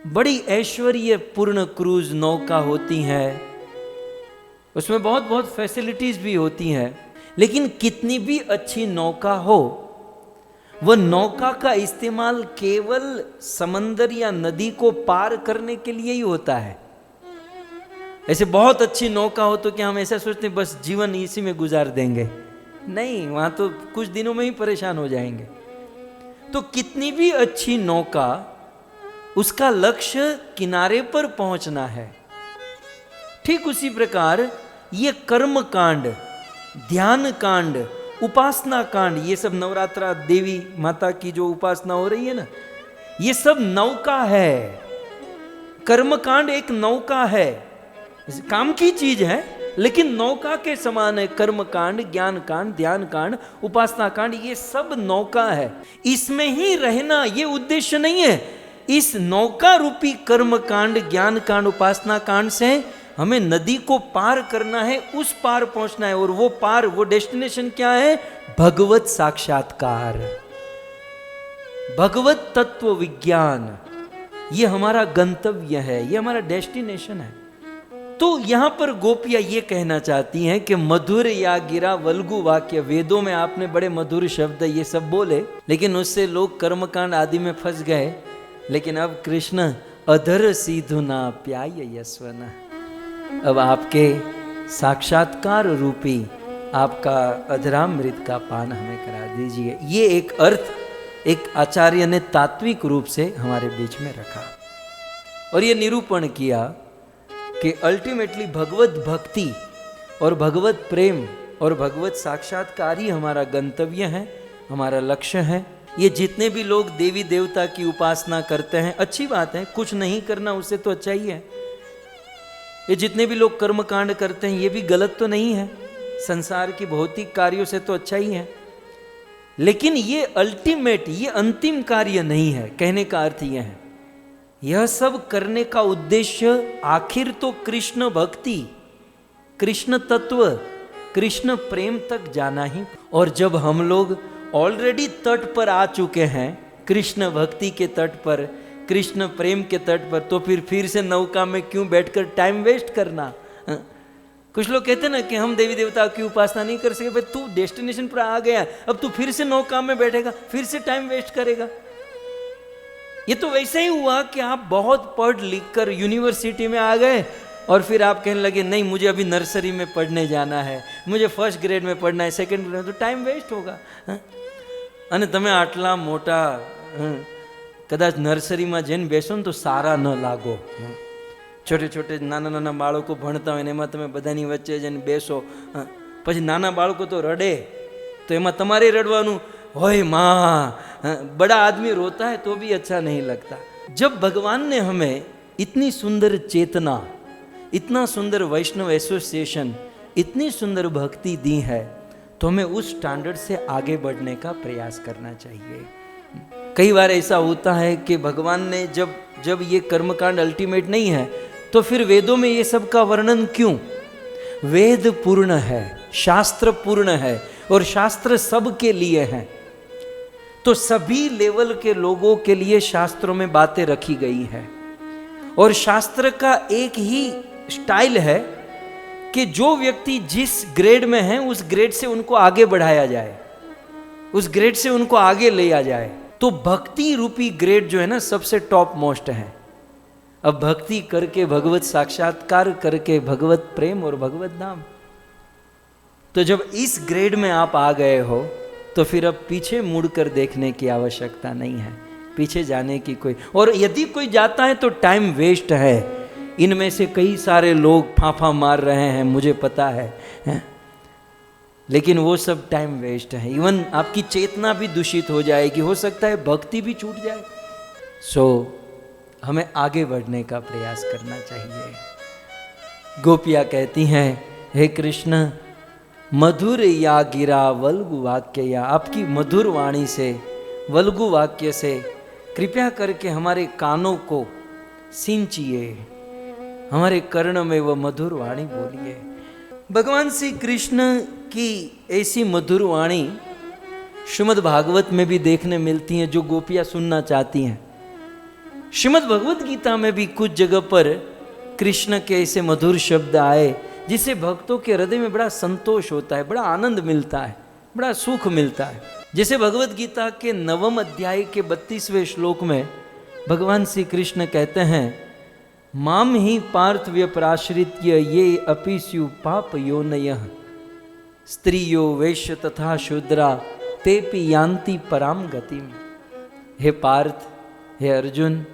बड़ी ऐश्वर्य पूर्ण क्रूज नौका होती है, उसमें बहुत बहुत फैसिलिटीज भी होती हैं, लेकिन कितनी भी अच्छी नौका हो, वह नौका का इस्तेमाल केवल समंदर या नदी को पार करने के लिए ही होता है। ऐसे बहुत अच्छी नौका हो तो क्या हम ऐसा सोचते हैं बस जीवन इसी में गुजार देंगे? नहीं, वहां तो कुछ दिनों में ही परेशान हो जाएंगे। तो कितनी भी अच्छी नौका, उसका लक्ष्य किनारे पर पहुंचना है। ठीक उसी प्रकार ये कर्म कांड, ध्यान कांड, उपासना कांड, ये सब नवरात्रा देवी माता की जो उपासना हो रही है ना, ये सब नौका है। कर्म कांड एक नौका है, काम की चीज है लेकिन नौका के समान है। कर्म कांड, ज्ञान कांड, ध्यान कांड, उपासना कांड, ये सब नौका है। इसमें ही रहना ये उद्देश्य नहीं है। इस नौका रूपी कर्म कांड, ज्ञान कांड, उपासना कांड से हमें नदी को पार करना है, उस पार पहुंचना है। और वो पार, वो डेस्टिनेशन क्या है? भगवत साक्षात्कार, भगवत तत्व विज्ञान। ये हमारा गंतव्य है, ये हमारा डेस्टिनेशन है। तो यहां पर गोपियां ये कहना चाहती हैं कि मधुर या गिरा वल्गु वाक्य, वेदों में आपने बड़े मधुर शब्द ये सब बोले, लेकिन उससे लोग कर्मकांड आदि में फंस गए। लेकिन अब कृष्ण अधर सीधु ना प्याय यस्वन, अब आपके साक्षात्कार रूपी आपका अधरामृत का पान हमें करा दीजिए। ये एक अर्थ एक आचार्य ने तात्विक रूप से हमारे बीच में रखा और ये निरूपण किया कि अल्टीमेटली भगवत भक्ति और भगवत प्रेम और भगवत साक्षात्कार ही हमारा गंतव्य है, हमारा लक्ष्य है। ये जितने भी लोग देवी देवता की उपासना करते हैं, अच्छी बात है, कुछ नहीं करना उससे तो अच्छा ही है। ये जितने भी लोग कर्म कांड करते हैं, ये भी गलत तो नहीं है, संसार की भौतिक कार्यों से तो अच्छा ही है। लेकिन ये अल्टीमेट, ये अंतिम कार्य नहीं है। कहने का अर्थ यह है, यह सब करने का उद्देश्य आखिर तो कृष्ण भक्ति, कृष्ण तत्व, कृष्ण प्रेम तक जाना ही। और जब हम लोग ऑलरेडी तट पर आ चुके हैं, कृष्ण भक्ति के तट पर, कृष्ण प्रेम के तट पर, तो फिर से नौका में क्यों बैठकर टाइम वेस्ट करना? कुछ लोग कहते हैं ना कि हम देवी देवता की उपासना नहीं कर सके। भाई तू डेस्टिनेशन पर आ गया, अब तू फिर से नौका में बैठेगा, फिर से टाइम वेस्ट करेगा। ये तो वैसे ही हुआ कि आप बहुत पढ़ लिख कर यूनिवर्सिटी में आ गए और फिर आप कहने लगे नहीं मुझे अभी नर्सरी में पढ़ने जाना है, मुझे फर्स्ट ग्रेड में पढ़ना है, सेकंड ग्रेड में, तो टाइम वेस्ट होगा। અને તમે આટલા મોટા કદાચ નર્સરીમાં જઈને બેસો ને તો સારા ન લાગો। छोटे छोटे नाना नाना बाळको भणता હોય ને એમાં તમે બધાની વચ્ચે જઈને બેસો, પછી નાના બાળકો તો રડે તો એમાં તમારે રડવાનું હોય। माँ बड़ा आदमी रोता है तो भी अच्छा नहीं लगता। जब भगवान ने हमें इतनी सुंदर चेतना, इतना सुंदर वैष्णव एसोसिएशन, इतनी सुंदर भक्ति दी है, तो हमें उस स्टैंडर्ड से आगे बढ़ने का प्रयास करना चाहिए। कई बार ऐसा होता है कि भगवान ने जब ये कर्मकांड अल्टीमेट नहीं है तो फिर वेदों में ये सब का वर्णन क्यों? वेद पूर्ण है, शास्त्र पूर्ण है और शास्त्र सब के लिए हैं, तो सभी लेवल के लोगों के लिए शास्त्रों में बातें रखी गई हैं। और शास्त्र का एक ही स्टाइल है कि जो व्यक्ति जिस ग्रेड में है उस ग्रेड से उनको आगे बढ़ाया जाए, उस ग्रेड से उनको आगे ले आ जाए। तो भक्ति रूपी ग्रेड जो है ना सबसे टॉप मोस्ट है। अब भक्ति करके, भगवत साक्षात्कार करके, भगवत प्रेम और भगवत धाम, तो जब इस ग्रेड में आप आ गए हो तो फिर अब पीछे मुड़कर देखने की आवश्यकता नहीं है, पीछे जाने की कोई, और यदि कोई जाता है तो टाइम वेस्ट है। इनमें से कई सारे लोग फांफा मार रहे हैं, मुझे पता है, लेकिन वो सब टाइम वेस्ट है। इवन आपकी चेतना भी दूषित हो जाएगी, हो सकता है भक्ति भी छूट जाए। सो हमें आगे बढ़ने का प्रयास करना चाहिए। गोपियाँ कहती हैं, हे कृष्ण, मधुर या गिरा वल्गु वाक्य, या आपकी मधुर वाणी से, वल्गु वाक्य से कृपया करके हमारे कानों को सिंचिए, हमारे कर्ण में वह मधुर वाणी बोलिए। भगवान श्री कृष्ण की ऐसी मधुर वाणी श्रीमद् भागवत में भी देखने मिलती हैं, जो गोपियाँ सुनना चाहती हैं। श्रीमद् भगवत गीता में भी कुछ जगह पर कृष्ण के ऐसे मधुर शब्द आए जिससे भक्तों के हृदय में बड़ा संतोष होता है, बड़ा आनंद मिलता है, बड़ा सुख मिलता है। जैसे भगवत गीता के 9वें अध्याय के 32वें श्लोक में भगवान श्री कृष्ण कहते हैं, माम ही पार्थ व्यपराश्रित्य ये अपि स्यु पाप योनयः स्त्रियो वैश्य तथा शूद्रा तेपि यान्ति पराम गतिम। हे पार्थ, हे अर्जुन,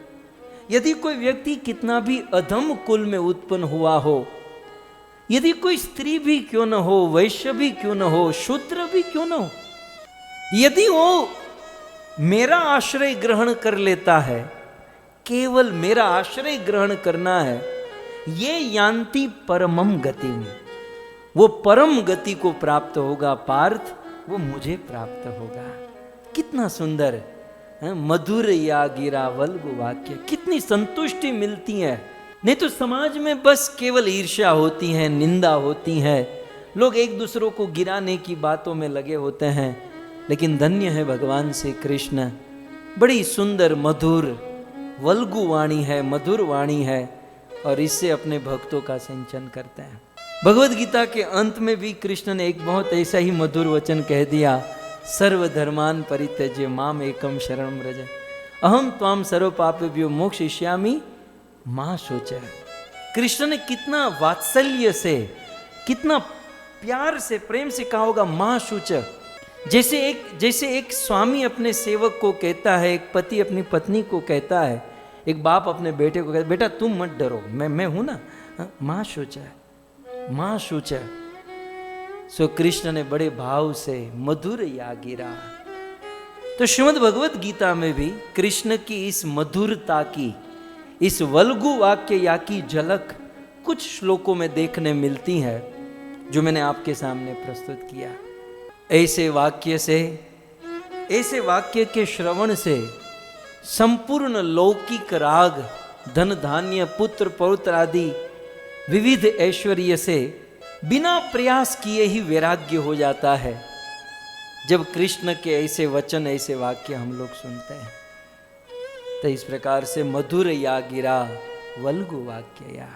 यदि कोई व्यक्ति कितना भी अधम कुल में उत्पन्न हुआ हो, यदि कोई स्त्री भी क्यों न हो, वैश्य भी क्यों न हो, शूद्र भी क्यों न हो, यदि वो मेरा आश्रय ग्रहण कर लेता है, केवल मेरा आश्रय ग्रहण करना है, ये यान्ति परमम गति, वो परम गति को प्राप्त होगा पार्थ, वो मुझे प्राप्त होगा। कितना सुंदर है, मधुर या गिरा वल्गु वाक्य, कितनी संतुष्टि मिलती है। नहीं तो समाज में बस केवल ईर्ष्या होती है, निंदा होती है, लोग एक दूसरों को गिराने की बातों में लगे होते हैं। लेकिन धन्य है भगवान श्री कृष्ण, बड़ी सुंदर मधुर वल्गु वाणी है, मधुर वाणी है, और इससे अपने भक्तों का सिंचन करते हैं। भगवत गीता के अंत में भी कृष्ण ने एक बहुत ऐसा ही मधुर वचन कह दिया, सर्वधर्मान परित्यज्य माम एकम शरणं व्रज अहम त्वाम सर्व पापेभ्यो मोक्षयिष्यामि मां शुचः। कृष्ण ने कितना वात्सल्य से, कितना प्यार से, प्रेम से कहा होगा मां शुचः। जैसे एक स्वामी अपने सेवक को कहता है, एक पति अपनी पत्नी को कहता है, एक बाप अपने बेटे को कहता है, बेटा तुम मत डरो, मैं हूं ना, मां शुचः, मां शुचः। सो कृष्ण ने बड़े भाव से मधुर या गिरा। तो श्रीमद् भगवत गीता में भी कृष्ण की इस मधुरता की, इस वल्गु वाक्य या की झलक कुछ श्लोकों में देखने मिलती है, जो मैंने आपके सामने प्रस्तुत किया। ऐसे वाक्य से, ऐसे वाक्य के श्रवण से संपूर्ण लौकिक राग, धन धान्य, पुत्र पौत्र आदि विविध ऐश्वर्य से बिना प्रयास किए ही वैराग्य हो जाता है, जब कृष्ण के ऐसे वचन, ऐसे वाक्य हम लोग सुनते हैं। तो इस प्रकार से मधुर या गिरा वल्गु वाक्य या।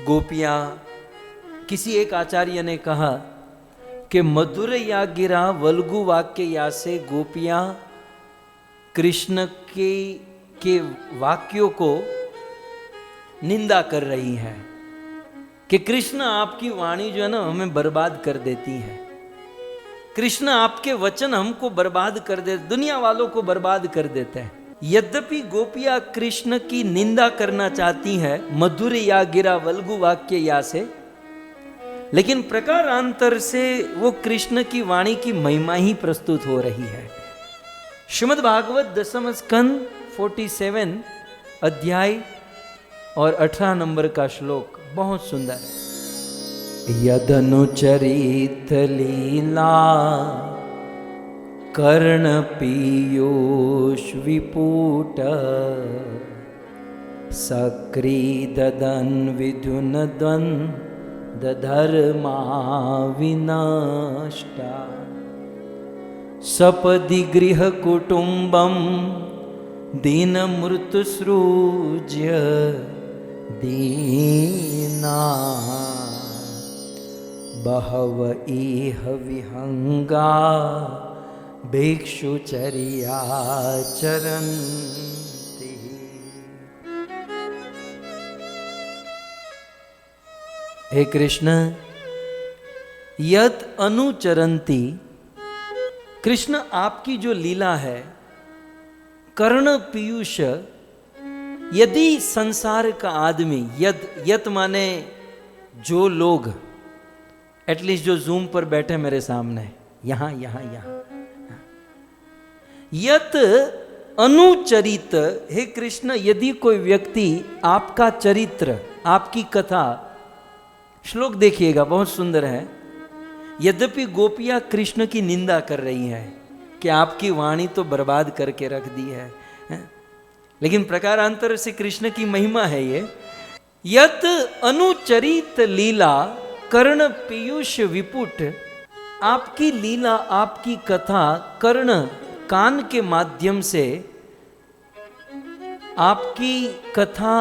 गोपियां, किसी एक आचार्य ने कहा कि मधुर या गिरा वल्गु वाक्य या से गोपियां कृष्ण के वाक्यों को निंदा कर रही हैं कि कृष्ण आपकी वाणी जो है ना हमें बर्बाद कर देती है, कृष्ण आपके वचन हमको बर्बाद कर दे, दुनिया वालों को बर्बाद कर देते हैं। यद्यपि गोपियां कृष्ण की निंदा करना चाहती हैं मधुर या गिरा वल्गु वाक्य या से, लेकिन प्रकारांतर से वो कृष्ण की वाणी की महिमा ही प्रस्तुत हो रही है। श्रीमद् भागवत 10वें स्कंद 47 अध्याय और 18 नंबर का श्लोक बहुत सुंदर है। यदनुचरित लीला कर्ण पीयूष विपूट सक्रीदन विधुन द्वंद धर्मा विनष्टा सपदि गृह कुटुंबम दीन मृत्यु सृज्य दीना बहव इह विहंगा भिक्षुचर्या चरन्ति। हे कृष्ण, यत अनुचरन्ति, कृष्ण आपकी जो लीला है, कर्ण पीयूष, यदि संसार का आदमी, यत माने जो लोग, एटलीस्ट जो जूम पर बैठे मेरे सामने, यहां, यत अनुचरित, हे कृष्ण यदि कोई व्यक्ति आपका चरित्र, आपकी कथा, श्लोक देखिएगा बहुत सुंदर है। यद्यपि गोपियां कृष्ण की निंदा कर रही हैं कि आपकी वाणी तो बर्बाद करके रख दी है, लेकिन प्रकारांतर से कृष्ण की महिमा है ये। यत अनुचरित लीला कर्ण पीयूष विपुट, आपकी लीला, आपकी कथा कर्ण, कान के माध्यम से आपकी कथा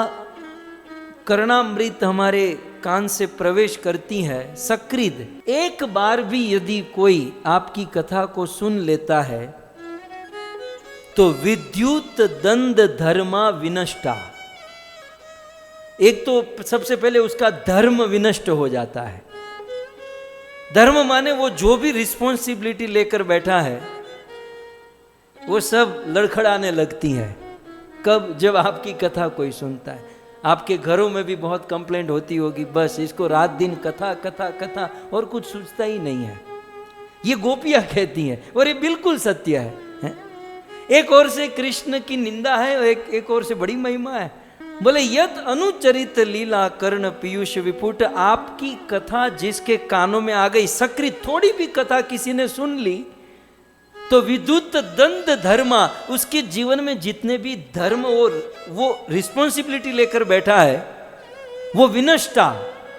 कर्णामृत हमारे कान से प्रवेश करती है। सकृद, एक बार भी यदि कोई आपकी कथा को सुन लेता है तो विद्युत दंड धर्मा विनष्टा, एक तो सबसे पहले उसका धर्म विनष्ट हो जाता है। धर्म माने वो जो भी रिस्पॉन्सिबिलिटी लेकर बैठा है वो सब लड़खड़ाने लगती है। कब? जब आपकी कथा कोई सुनता है। आपके घरों में भी बहुत कंप्लेंट होती होगी, बस इसको रात दिन कथा कथा कथा और कुछ सोचता ही नहीं है। ये गोपियां कहती हैं और ये बिल्कुल सत्य है? एक ओर से कृष्ण की निंदा है और एक ओर से बड़ी महिमा है। बोले यत अनुचरित लीला कर्ण पीयूष विपुट, आपकी कथा जिसके कानों में आ गई, सकृत, थोड़ी भी कथा किसी ने सुन ली तो विद्युत दंड धर्मा, उसके जीवन में जितने भी धर्म और वो रिस्पॉन्सिबिलिटी लेकर बैठा है वो विनष्टा,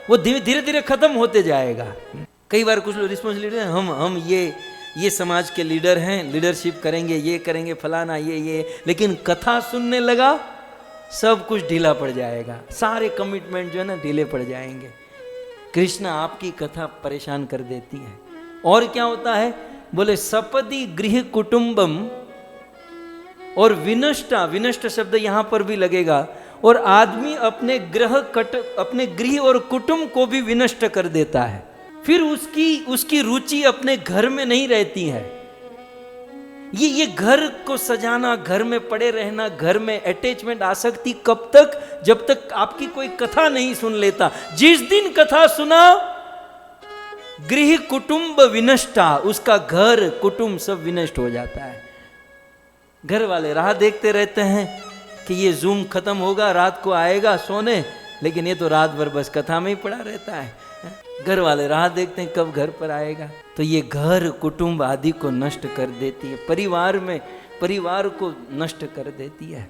वो धीरे धीरे खत्म होते जाएगा। कई बार कुछ लोग रिस्पॉन्सिबिलिटी, हम ये समाज के लीडर हैं, लीडरशिप करेंगे, ये करेंगे, फलाना ये, लेकिन कथा सुनने लगा सब कुछ ढीला पड़ जाएगा, सारे कमिटमेंट जो है ना ढीले पड़ जाएंगे। कृष्ण आपकी कथा परेशान कर देती है। और क्या होता है? बोले सपदी गृह कुटुंबम, और विनष्टा, विनष्ट शब्द यहां पर भी लगेगा, और आदमी अपने अपने गृह और कुटुंब को भी विनष्ट कर देता है। फिर उसकी रुचि अपने घर में नहीं रहती है। ये घर को सजाना, घर में पड़े रहना, घर में अटैचमेंट, आसक्ति कब तक? जब तक आपकी कोई कथा नहीं सुन लेता। जिस दिन कथा सुना, गृह कुटुंब विनष्टा, उसका घर कुटुंब सब विनष्ट हो जाता है। घर वाले राह देखते रहते हैं कि ये जूम खत्म होगा, रात को आएगा सोने, लेकिन ये तो रात भर बस कथा में ही पड़ा रहता है। घर वाले राह देखते हैं कब घर पर आएगा। तो ये घर कुटुंब आदि को नष्ट कर देती है, परिवार को नष्ट कर देती है।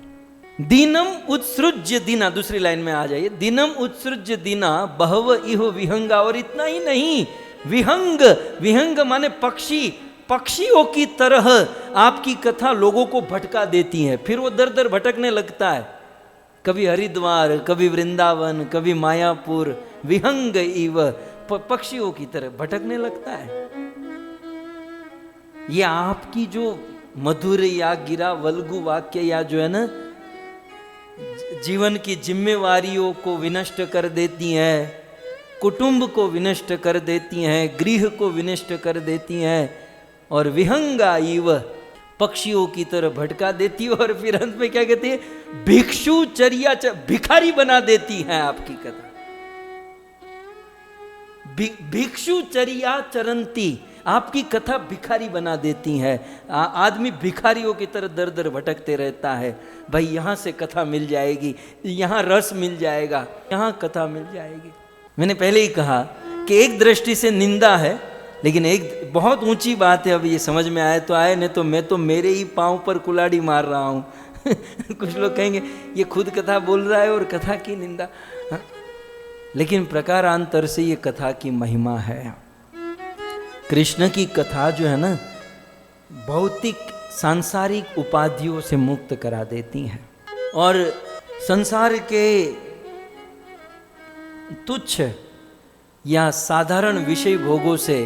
दीनम उत्सृज्य दीना, दूसरी लाइन में आ जाइए, दीनम उत्सृज्य दीना बहव इह विहंगा, और इतना ही नहीं, विहंग माने पक्षियों की तरह आपकी कथा लोगों को भटका देती है। फिर वो दर दर भटकने लगता है, कभी हरिद्वार, कभी वृंदावन, कभी मायापुर, विहंग इव, पक्षियों की तरह भटकने लगता है। ये आपकी जो मधुर या गिरा वल्गु वाक्य या जो है ना जीवन की जिम्मेवारियों को विनष्ट कर देती हैं, कुटुंब को विनष्ट कर देती हैं, गृह को विनष्ट कर देती हैं, और विहंगा इव, पक्षियों की तरह भटका देती है। और फिर अंत में क्या कहती है? भिक्षुचर्या, भिखारी बना देती है आपकी कथा। भिक्षुचर्या चरंती, आपकी कथा भिखारी बना देती है। आदमी भिखारियों की तरह दर दर भटकते रहता है। भाई यहाँ से कथा मिल जाएगी, यहाँ रस मिल जाएगा, यहाँ कथा मिल जाएगी। मैंने पहले ही कहा कि एक दृष्टि से निंदा है, लेकिन एक बहुत ऊंची बात है। अब ये समझ में आए तो आए, नहीं तो मैं तो मेरे ही पांव पर कुल्हाड़ी मार रहा हूँ। कुछ लोग कहेंगे ये खुद कथा बोल रहा है और कथा की निंदा। हाँ? लेकिन प्रकारांतर से ये कथा की महिमा है। कृष्ण की कथा जो है ना, भौतिक सांसारिक उपाधियों से मुक्त करा देती हैं और संसार के तुच्छ या साधारण विषय भोगों से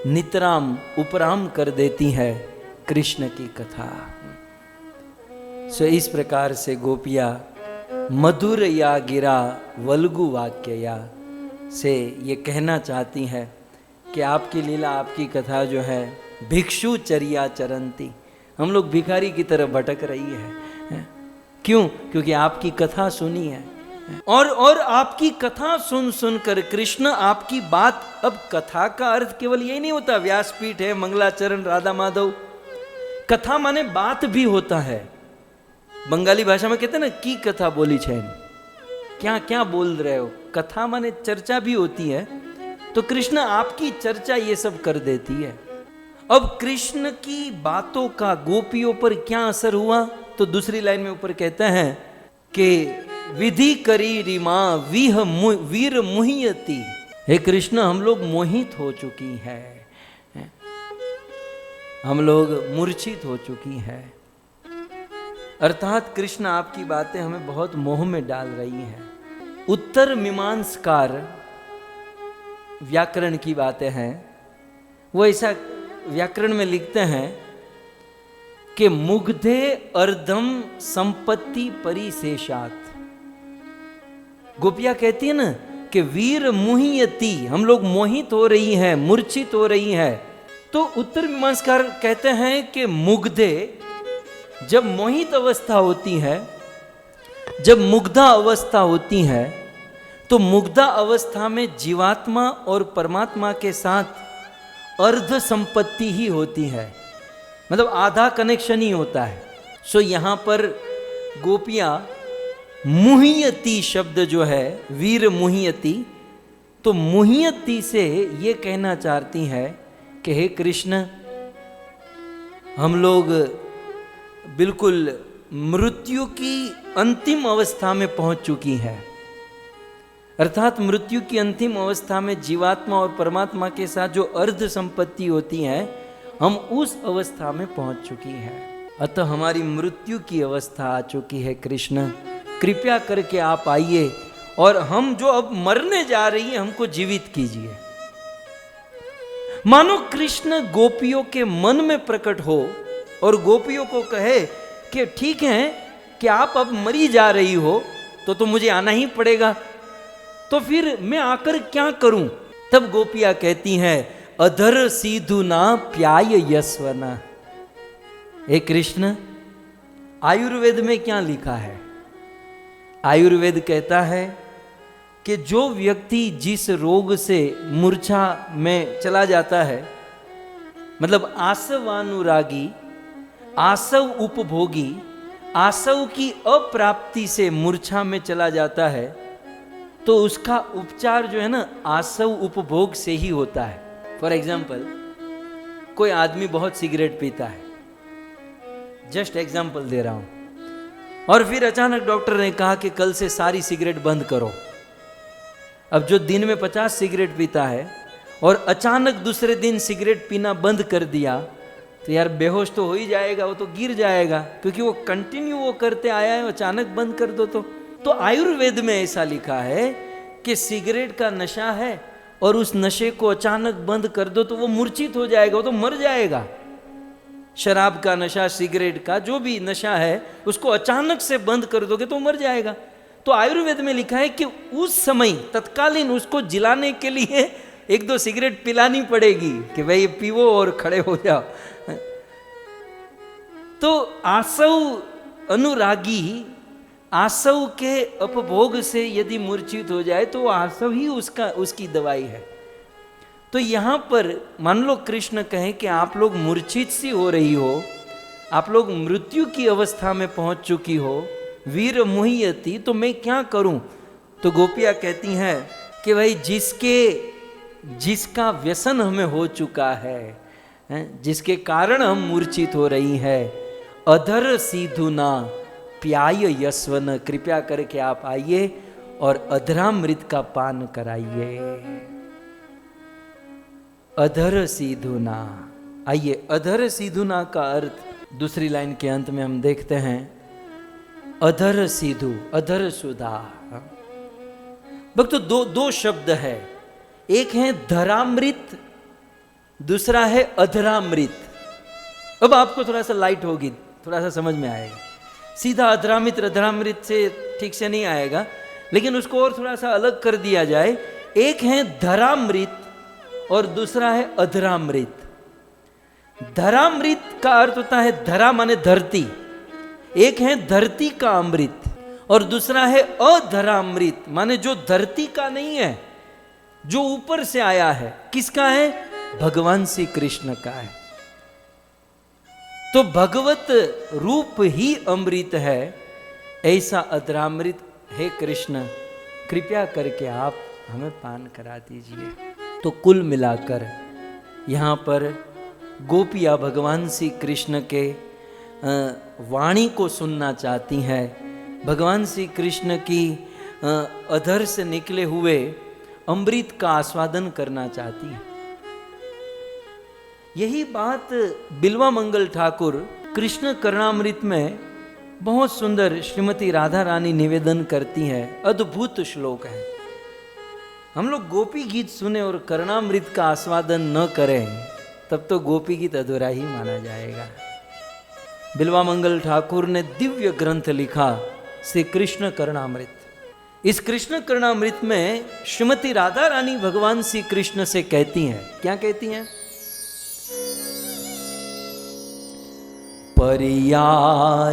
नितराम उपराम कर देती है कृष्ण की कथा। सो इस प्रकार से गोपिया मधुर या गिरा वल्गु वाक्य या से ये कहना चाहती है कि आपकी लीला, आपकी कथा जो है भिक्षु चर्या चरंती, हम लोग भिखारी की तरह भटक रही है। क्यों? क्योंकि आपकी कथा सुनी है और आपकी कथा सुन सुनकर कृष्ण आपकी बात, अब कथा का अर्थ केवल यही नहीं होता व्यासपीठ है, मंगलाचरण, राधा माधव। कथा माने बात भी होता है। बंगाली भाषा में कहते हैं ना की कथा बोली छैन, क्या क्या बोल रहे हो। कथा माने चर्चा भी होती है, तो कृष्ण आपकी चर्चा ये सब कर देती है। अब कृष्ण की बातों का गोपियों पर क्या असर हुआ, तो दूसरी लाइन में ऊपर कहते हैं कि विधि करी रिमा वीर मुहियती। हे कृष्ण, हम लोग मोहित हो चुकी है, हम लोग मूर्छित हो चुकी है। अर्थात कृष्ण आपकी बातें हमें बहुत मोह में डाल रही हैं। उत्तर मीमांसकार व्याकरण की बातें हैं, वो ऐसा व्याकरण में लिखते हैं कि मुग्धे अर्धम संपत्ति परिशेषात। गोपिया कहती है ना कि वीर मुहियती, हम लोग मोहित हो रही हैं, मूर्छित हो रही हैं। तो उत्तर मीमांसकार कहते हैं कि मुग्धे, जब मोहित अवस्था होती है, जब मुग्धा अवस्था होती है, तो मुग्धा अवस्था में जीवात्मा और परमात्मा के साथ अर्ध संपत्ति ही होती है, मतलब आधा कनेक्शन ही होता है। सो यहां पर गोपियां मुहियती शब्द जो है, वीर मुहियती, तो मुहियती से ये कहना चाहती है कि हे कृष्ण, हम लोग बिल्कुल मृत्यु की अंतिम अवस्था में पहुंच चुकी है। अर्थात मृत्यु की अंतिम अवस्था में जीवात्मा और परमात्मा के साथ जो अर्ध संपत्ति होती है, हम उस अवस्था में पहुंच चुकी है। अतः हमारी मृत्यु की अवस्था आ चुकी है। कृष्ण, कृपया करके आप आइए और हम जो अब मरने जा रही है, हमको जीवित कीजिए। मानो कृष्ण गोपियों के मन में प्रकट हो और गोपियों को कहे कि ठीक है कि आप अब मरी जा रही हो, तो मुझे आना ही पड़ेगा, तो फिर मैं आकर क्या करूं। तब गोपियां कहती हैं, अधर सीधु ना प्याय यस्वना। हे कृष्ण, आयुर्वेद में क्या लिखा है? आयुर्वेद कहता है कि जो व्यक्ति जिस रोग से मूर्छा में चला जाता है, मतलब आसवानुरागी, आसव उपभोगी, आसव की अप्राप्ति से मूर्छा में चला जाता है, तो उसका उपचार जो है ना, आसव उपभोग से ही होता है। फॉर एग्जाम्पल, कोई आदमी बहुत सिगरेट पीता है, जस्ट एग्जाम्पल दे रहा हूं, और फिर अचानक डॉक्टर ने कहा कि कल से सारी सिगरेट बंद करो। अब जो दिन में 50 सिगरेट पीता है और अचानक दूसरे दिन सिगरेट पीना बंद कर दिया, तो यार बेहोश तो हो ही जाएगा, वो तो गिर जाएगा, क्योंकि वो कंटिन्यू वो करते आया है, अचानक बंद कर दो तो आयुर्वेद में ऐसा लिखा है कि सिगरेट का नशा है और उस नशे को अचानक बंद कर दो तो वो मूर्छित हो जाएगा, वो तो मर जाएगा। शराब का नशा, सिगरेट का जो भी नशा है, उसको अचानक से बंद कर दोगे तो मर जाएगा। तो आयुर्वेद में लिखा है कि उस समय तत्कालीन उसको जिलाने के लिए 1-2 सिगरेट पिलानी पड़ेगी कि भाई पीवो और खड़े हो जाओ। तो आसव अनुरागी, आसव के उपभोग से यदि मूर्छित हो जाए तो आसव ही उसकी दवाई है। तो यहां पर मान लो कृष्ण कहें कि आप लोग मूर्छित सी हो रही हो, आप लोग मृत्यु की अवस्था में पहुंच चुकी हो, वीर मुहियती, तो मैं क्या करूं। तो गोपियां कहती हैं कि भाई जिसका व्यसन हमें हो चुका है, जिसके कारण हम मूर्छित हो रही है, अधर सीधुना प्याय यस्वन, कृपया करके आप आइए और अधरामृत का पान कराइए। अधर सीधुना, आइए, अधर सीधुना का अर्थ दूसरी लाइन के अंत में हम देखते हैं, अधर सीधु, अधर सुधा। भक्तों, दो शब्द है, एक है धरामृत, दूसरा है अधरामृत। अब आपको थोड़ा सा लाइट होगी, थोड़ा सा समझ में आएगा। सीधा अधरामृत अधरामृत से ठीक से नहीं आएगा, लेकिन उसको और थोड़ा सा अलग कर दिया जाए। एक है धरामृत और दूसरा है अधरामृत। धरामृत का अर्थ होता है, धरा माने धरती, एक है धरती का अमृत और दूसरा है अधरामृत, माने जो धरती का नहीं है, जो ऊपर से आया है। किसका है? भगवान श्री कृष्ण का है। तो भगवत रूप ही अमृत है, ऐसा अधरामृत हे कृष्ण कृपया करके आप हमें पान करा दीजिए। तो कुल मिलाकर यहाँ पर गोपियाँ भगवान श्री कृष्ण के वाणी को सुनना चाहती हैं, भगवान श्री कृष्ण की अधर से निकले हुए अमृत का आस्वादन करना चाहती हैं। यही बात बिल्वा मंगल ठाकुर कृष्ण कर्णामृत में बहुत सुंदर श्रीमती राधा रानी निवेदन करती हैं। अद्भुत श्लोक है। हम लोग गोपी गीत सुने और कर्णामृत का आस्वादन न करें तब तो गोपी गीत अधूरा ही माना जाएगा। बिल्वा मंगल ठाकुर ने दिव्य ग्रंथ लिखा श्री कृष्ण कर्णामृत। इस कृष्ण कर्णामृत में श्रीमती राधा रानी भगवान श्री कृष्ण से कहती हैं, क्या कहती हैं?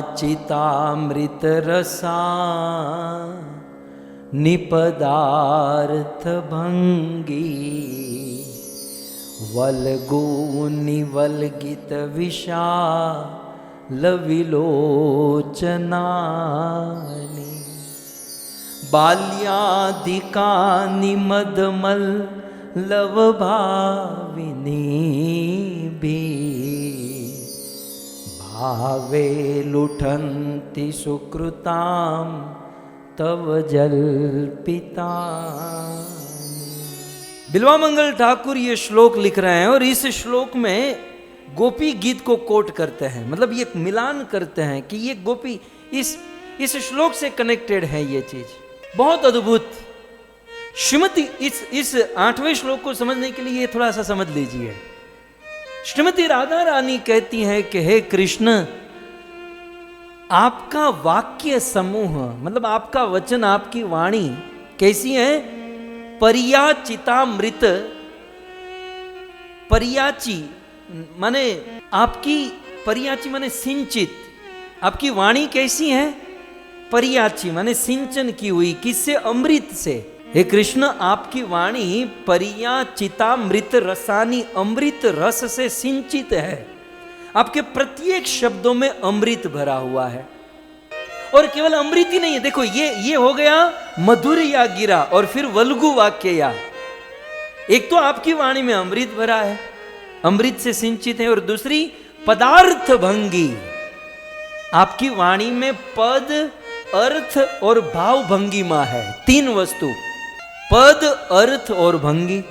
परियाचितामृत रसा निपदार्थ भंगी वल्गुनि वल्गित विशाल विलोचनानि बाल्याधिकानि मदमल लव भाविनी भी भावे लुठन्ति सुकृताम तव जल्पिता। बिल्वा मंगल ठाकुर ये श्लोक लिख रहे हैं और इस श्लोक में गोपी गीत को कोट करते हैं, मतलब ये मिलान करते हैं कि ये गोपी इस श्लोक से कनेक्टेड है। ये चीज बहुत अद्भुत। श्रीमती इस 8वें श्लोक को समझने के लिए थोड़ा सा समझ लीजिए। श्रीमती राधा रानी कहती है कि हे कृष्ण, आपका वाक्य समूह, मतलब आपका वचन, आपकी वाणी कैसी है? परियाचितामृत। परियाची माने आपकी, परियाची माने सिंचित। आपकी वाणी कैसी है? परियाची माने सिंचन की हुई। किससे? अमृत से। हे कृष्ण, आपकी वाणी परियाचितामृत रसानी, अमृत रस से सिंचित है। आपके प्रत्येक शब्दों में अमृत भरा हुआ है। और केवल अमृत ही नहीं है, देखो ये हो गया मधुर या गिरा, और फिर वल्गु वाक्य या। एक तो आपकी वाणी में अमृत भरा है, अमृत से सिंचित है, और दूसरी पदार्थ भंगी। आपकी वाणी में पद, अर्थ और भाव भंगिमा है। 3 वस्तु, पद, अर्थ और भंगी।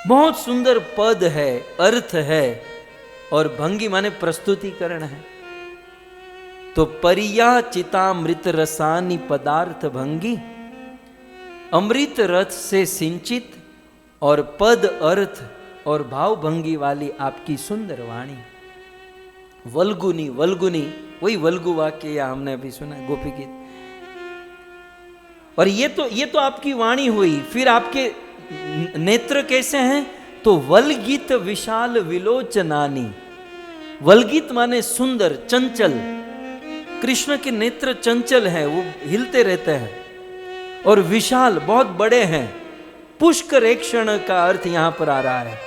बहुत सुंदर पद है, अर्थ है और भंगी माने प्रस्तुतिकरण है। तो परियाचितामृत रसानी पदार्थ भंगी, अमृत रथ से सिंचित और पद, अर्थ और भाव भंगी वाली आपकी सुंदर वाणी। वल्गुनी, वल्गुनी वही वल्गु वाक्य या हमने अभी सुना गोपी गीत। और ये तो आपकी वाणी हुई। फिर आपके नेत्र कैसे हैं? तो वल्गित विशाल विलोचनानी। वल्गित माने सुंदर, चंचल। कृष्ण के नेत्र चंचल हैं, वो हिलते रहते हैं। और विशाल, बहुत बड़े हैं। पुष्करेक्षण का अर्थ यहां पर आ रहा है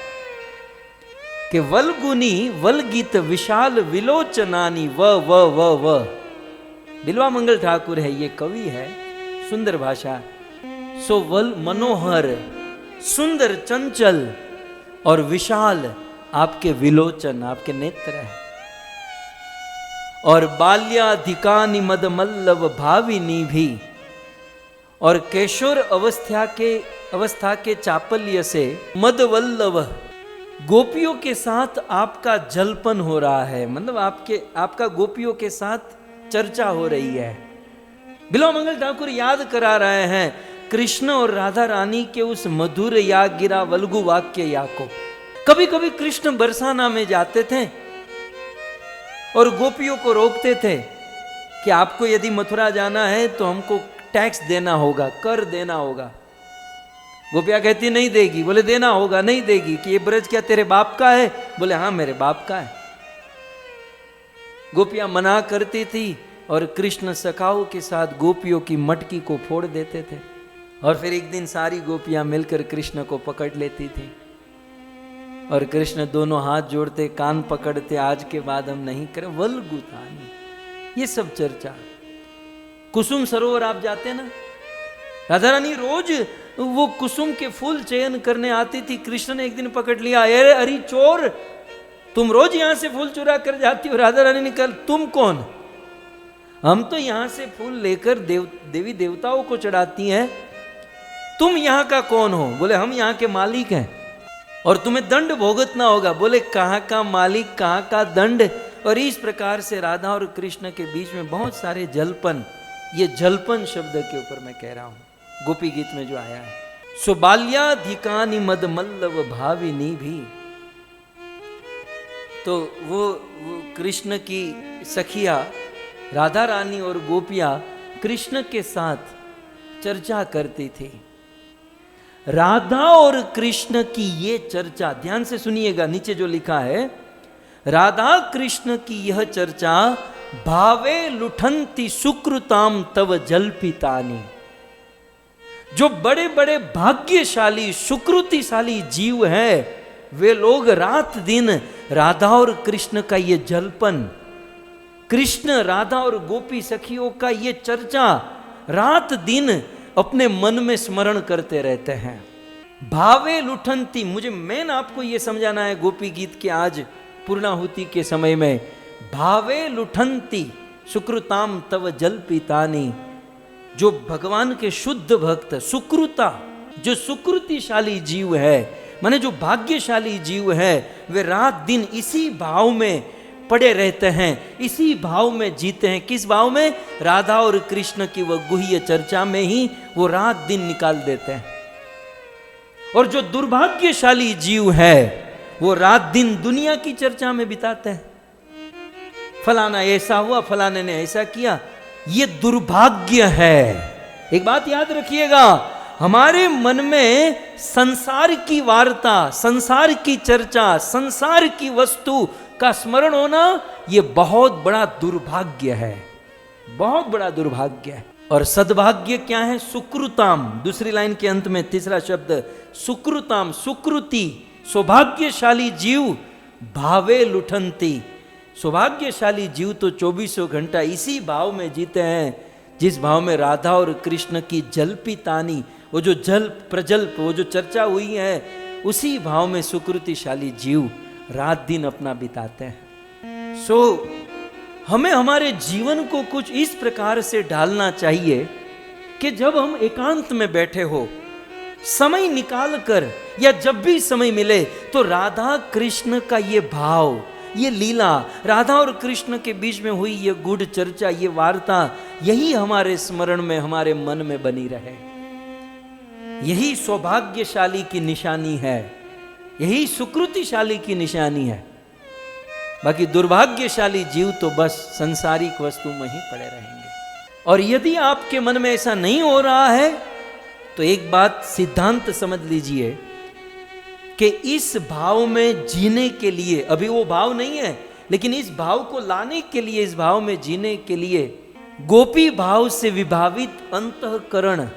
कि वल्गुनी वल्गित विशाल विलोचनानी। व बिल्वा मंगल ठाकुर है, ये कवि है, सुंदर भाषा। सो वल मनोहर, सुंदर, चंचल और विशाल आपके विलोचन, आपके नेत्र है। और बाल्याधिकानि मदमल्लव भाविनी भी, और केशोर अवस्था के चापल्य से मदवल्लव, गोपियों के साथ आपका जलपन हो रहा है, मतलब आपका गोपियों के साथ चर्चा हो रही है। बिल्वा मंगल ठाकुर याद करा रहे हैं कृष्ण और राधा रानी के उस मधुर या गिरा वल्गु वाक्य या को। कभी कभी कृष्ण बरसाना में जाते थे और गोपियों को रोकते थे कि आपको यदि मथुरा जाना है तो हमको टैक्स देना होगा, कर देना होगा। गोपियां कहती नहीं देगी, बोले देना होगा, नहीं देगी। कि ये ब्रज क्या तेरे बाप का है? बोले हाँ मेरे बाप का है। गोपियां मना करती थी और कृष्ण सखाओं के साथ गोपियों की मटकी को फोड़ देते थे। और फिर एक दिन सारी गोपियां मिलकर कृष्ण को पकड़ लेती थी। और कृष्ण दोनों हाथ जोड़ते, कान पकड़ते, आज के बाद हम नहीं करें, वल्गुतानी, ये सब चर्चा। कुसुम सरोवर आप जाते ना, राधा रानी रोज वो कुसुम के फूल चयन करने आती थी। कृष्ण ने एक दिन पकड़ लिया, अरे अरे चोर, तुम रोज यहां से फूल चुरा कर जाती हो। राधा रानी ने कहा, तुम कौन? हम तो यहां से फूल लेकर देवी देवताओं को चढ़ाती हैं, तुम यहां का कौन हो? बोले, हम यहां के मालिक हैं और तुम्हें दंड भुगतना होगा। बोले, कहां का मालिक, कहां का दंड? और इस प्रकार से राधा और कृष्ण के बीच में बहुत सारे जलपन, ये जलपन शब्द के ऊपर मैं कह रहा हूं, गोपी गीत में जो आया है। सो बाल्याधिकानि मद मल्लव भाविनी भी, तो वो कृष्ण की सखिया राधा रानी और गोपियां कृष्ण के साथ चर्चा करती थी। राधा और कृष्ण की ये चर्चा, ध्यान से सुनिएगा, नीचे जो लिखा है, राधा कृष्ण की यह चर्चा भावे लुठंती सुकृताम तव जल्पितानी। जो बड़े बड़े भाग्यशाली सुकृतिशाली जीव हैं, वे लोग रात दिन राधा और कृष्ण का ये जलपन, कृष्ण राधा और गोपी सखियों का ये चर्चा रात दिन अपने मन में स्मरण करते रहते हैं। भावे लुठंती, मुझे मेन आपको ये समझाना है गोपी गीत के आज पूर्णाहुति के समय में, भावे लुठंती सुकृताम तव जल्पितानी। जो भगवान के शुद्ध भक्त, सुकृता, जो सुकृतिशाली जीव है, माने जो भाग्यशाली जीव है, वे रात दिन इसी भाव में पड़े रहते हैं, इसी भाव में जीते हैं। किस भाव में? राधा और कृष्ण की वह गुह्य चर्चा में ही वो रात दिन निकाल देते हैं। और जो दुर्भाग्यशाली जीव है, वो रात दिन दुनिया की चर्चा में बिताते हैं। फलाना ऐसा हुआ, फलाने ने ऐसा किया, ये दुर्भाग्य है। एक बात याद रखिएगा, हमारे मन में संसार की वार्ता, संसार की चर्चा, संसार की वस्तु का स्मरण होना, ये बहुत बड़ा दुर्भाग्य है, बहुत बड़ा दुर्भाग्य है। और सद्भाग्य क्या है? सुकृताम, दूसरी लाइन के अंत में तीसरा शब्द सुकृताम, सुकृति, सौभाग्यशाली जीव, भावे लुठंती। सौभाग्यशाली जीव तो 24 घंटा इसी भाव में जीते हैं, जिस भाव में राधा और कृष्ण की जल्पितानी, वो जो जल प्रजल्प, वो जो चर्चा हुई है, उसी भाव में सुकृतिशाली जीव रात दिन अपना बिताते हैं। सो हमें हमारे जीवन को कुछ इस प्रकार से ढालना चाहिए कि जब हम एकांत में बैठे हो, समय निकाल कर या जब भी समय मिले, तो राधा कृष्ण का ये भाव, ये लीला, राधा और कृष्ण के बीच में हुई ये गूढ़ चर्चा, ये वार्ता, यही हमारे स्मरण में, हमारे मन में बनी रहे। यही सौभाग्यशाली की निशानी है, यही सुकृतिशाली की निशानी है। बाकी दुर्भाग्यशाली जीव तो बस संसारिक वस्तु में ही पड़े रहेंगे। और यदि आपके मन में ऐसा नहीं हो रहा है, तो एक बात सिद्धांत समझ लीजिए कि इस भाव में जीने के लिए, अभी वो भाव नहीं है, लेकिन इस भाव को लाने के लिए, इस भाव में जीने के लिए, गोपी भाव से विभावित अंतःकरण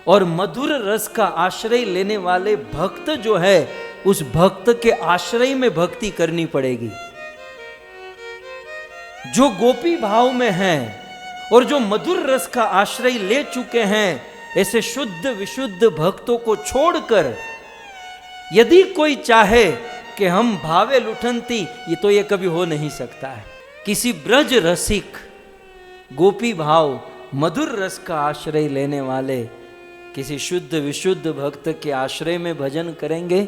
और मधुर रस का आश्रय लेने वाले भक्त जो है, उस भक्त के आश्रय में भक्ति करनी पड़ेगी। जो गोपी भाव में हैं और जो मधुर रस का आश्रय ले चुके हैं, ऐसे शुद्ध विशुद्ध भक्तों को छोड़कर यदि कोई चाहे कि हम भावे लुठंती, ये तो ये कभी हो नहीं सकता है। किसी ब्रज रसिक, गोपी भाव, मधुर रस का आश्रय लेने वाले किसी शुद्ध विशुद्ध भक्त के आश्रय में भजन करेंगे,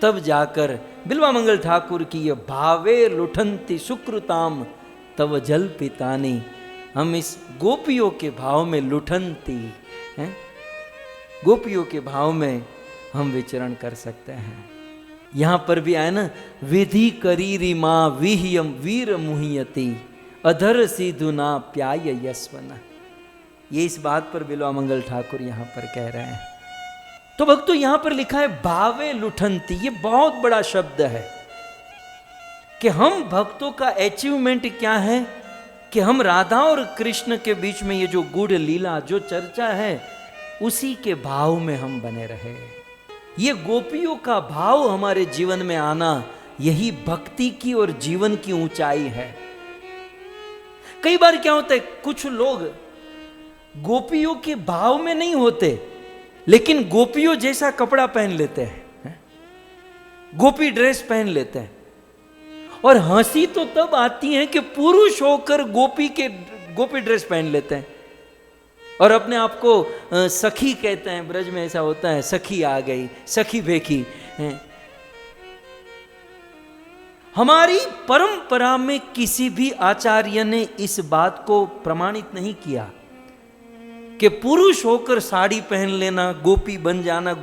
तब जाकर बिल्वा मंगल ठाकुर की ये भावे लुठंती सुकृताम तव जल्पितानी, हम इस गोपियों के भाव में लुठंती हैं, गोपियों के भाव में हम विचरण कर सकते हैं। यहां पर भी आए ना, विधि करीरी मां विह्यम वीर मुह्यति अधर सिधुना प्याय यस्वना। ये इस बात पर बिल्वा मंगल ठाकुर यहां पर कह रहे हैं। तो भक्तों, यहां पर लिखा है भावे लुठंती, ये बहुत बड़ा शब्द है कि हम भक्तों का अचीवमेंट क्या है कि हम राधा और कृष्ण के बीच में ये जो गूढ़ लीला, जो चर्चा है, उसी के भाव में हम बने रहे। ये गोपियों का भाव हमारे जीवन में आना, यही भक्ति की और जीवन की ऊंचाई है। कई बार क्या होता है, कुछ लोग गोपियों के भाव में नहीं होते, लेकिन गोपियों जैसा कपड़ा पहन लेते हैं, गोपी ड्रेस पहन लेते हैं। और हंसी तो तब आती है कि पुरुष होकर गोपी ड्रेस पहन लेते हैं और अपने आप को सखी कहते हैं। ब्रज में ऐसा होता है, सखी आ गई, सखी भेखी। हमारी परंपरा में किसी भी आचार्य ने इस बात को प्रमाणित नहीं किया कि पुरुष होकर साड़ी पहन लेना, गोपी बन जाना।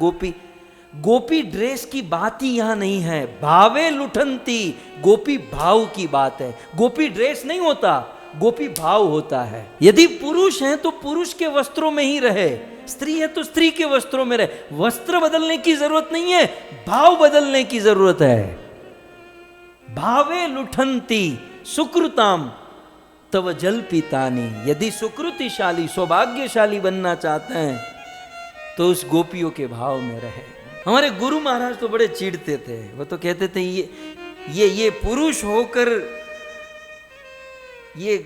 गोपी ड्रेस की बात ही यहां नहीं है। भावे लुठंती, गोपी भाव की बात है। गोपी ड्रेस नहीं होता, गोपी भाव होता है। यदि पुरुष है तो पुरुष के वस्त्रों में ही रहे, स्त्री है तो स्त्री के वस्त्रों में रहे। वस्त्र बदलने की जरूरत नहीं है, भाव बदलने की जरूरत है। भावे लुठंती सुकृताम तव जल पीतानी। यदि सुकृतिशाली सौभाग्यशाली बनना चाहते हैं तो उस गोपियों के भाव में रहे। हमारे गुरु महाराज तो बड़े चिढ़ते थे, वो तो कहते थे ये पुरुष होकर ये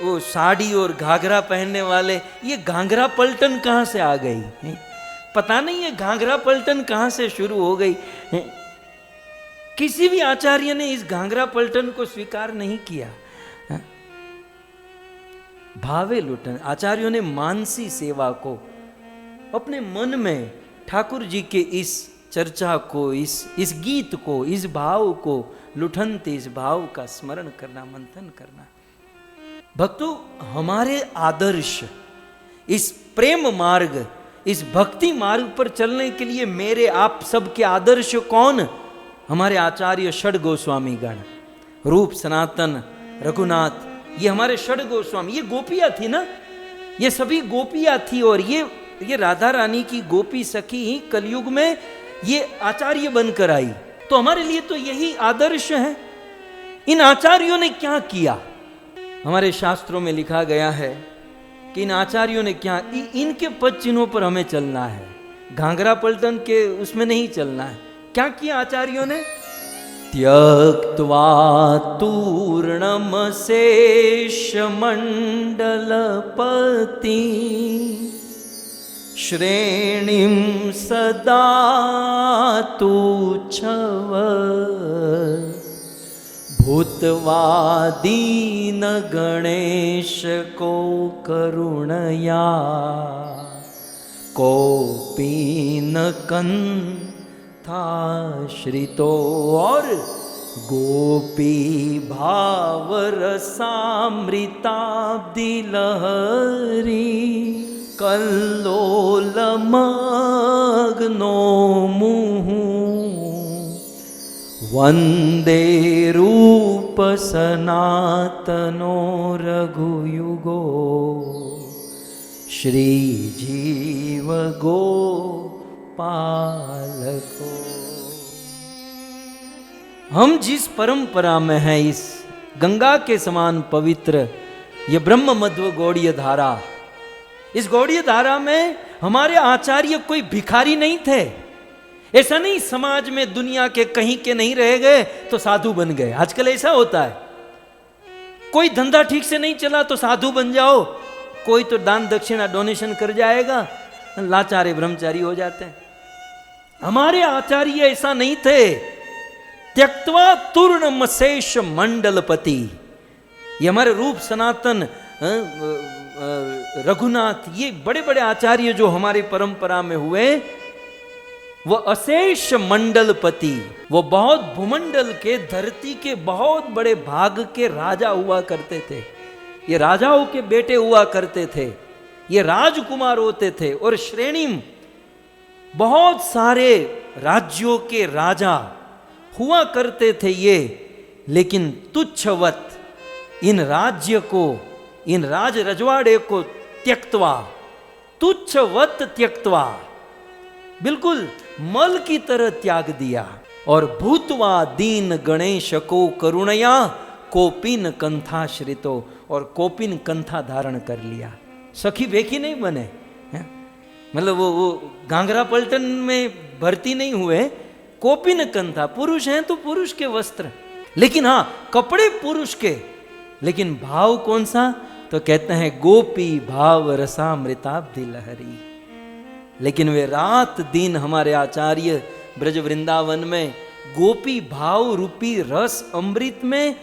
वो साड़ी और घाघरा पहनने वाले, ये घाघरा पलटन कहां से आ गई है? पता नहीं है घाघरा पलटन कहां से शुरू हो गई है? किसी भी आचार्य ने इस घाघरा पलटन को स्वीकार नहीं किया। भावे लुटन, आचार्यों ने मानसी सेवा को अपने मन में ठाकुर जी के इस चर्चा को, इस गीत को, इस भाव को लुठनते, इस भाव का स्मरण करना, मंथन करना। भक्तों, हमारे आदर्श इस प्रेम मार्ग, इस भक्ति मार्ग पर चलने के लिए मेरे आप सबके आदर्श कौन? हमारे आचार्य षड गोस्वामी गण, रूप, सनातन, रघुनाथ, ये हमारे षड गोस्वामी। ये गोपियां थी ना, ये सभी गोपियां थी। और ये राधा रानी की गोपी सखी ही कलयुग में ये आचार्य बनकर आई। तो हमारे लिए तो यही आदर्श है। इन आचार्यों ने क्या किया? हमारे शास्त्रों में लिखा गया है कि इन आचार्यों ने क्या, इनके पद चिन्हों पर हमें चलना है, घाघरा पलटन के उसमें नहीं चलना है। क्या किया आचार्यों ने? त्यक्त्वा तूर्णम शेष मंडलपति श्रेणीं सदा तुच्छव भूत्वा दीन गणेश को करुणया कोपी न कंथाश्रितो। और गोपी भाव रसामृताब्धि लहरी कल्लोल मग्नो मुहुः वंदे रूप सनातनो रघुयुगो श्री जीव गोपालको। हम जिस परंपरा में हैं, इस गंगा के समान पवित्र ये ब्रह्म मध्व गौड़ीय धारा, इस गौड़ीय धारा में हमारे आचार्य कोई भिखारी नहीं थे। ऐसा नहीं समाज में दुनिया के कहीं के नहीं रह गए तो साधु बन गए। आजकल ऐसा होता है, कोई धंधा ठीक से नहीं चला तो साधु बन जाओ, कोई तो दान दक्षिणा डोनेशन कर जाएगा, लाचारे ब्रह्मचारी हो जाते हैं। हमारे आचार्य ऐसा नहीं थे। त्यक्त्वा तूर्णमशेष मंडलपति, ये हमारे रूप, सनातन, रघुनाथ, ये बड़े बड़े आचार्य जो हमारी परंपरा में हुए, वो अशेष मंडलपति, वो बहुत भूमंडल के, धरती के बहुत बड़े भाग के राजा हुआ करते थे। ये राजाओं के बेटे हुआ करते थे, ये राजकुमार होते थे। और श्रेणी बहुत सारे राज्यों के राजा हुआ करते थे ये। लेकिन तुच्छवत इन राज्य को, इन राज रजवाड़े को त्यक्त्वा, तुच्छवत त्यक्त्वा, बिल्कुल मल की तरह त्याग दिया। और भूतवा दीन गणेश को करुणया कोपिन कंथाश्रितो, और कोपिन कंथा धारण कर लिया। सखी भेखी नहीं बने हैं? मतलब वो घाघरा पलटन में भर्ती नहीं हुए, कोपिन कंथा, पुरुष हैं तो पुरुष के वस्त्र, लेकिन हाँ कपड़े पुरुष के, लेकिन भाव कौन सा? तो कहते हैं गोपी भाव रसामृताब्धि लहरी। लेकिन वे रात दिन हमारे आचार्य ब्रज वृंदावन में गोपी भाव रूपी रस अमृत में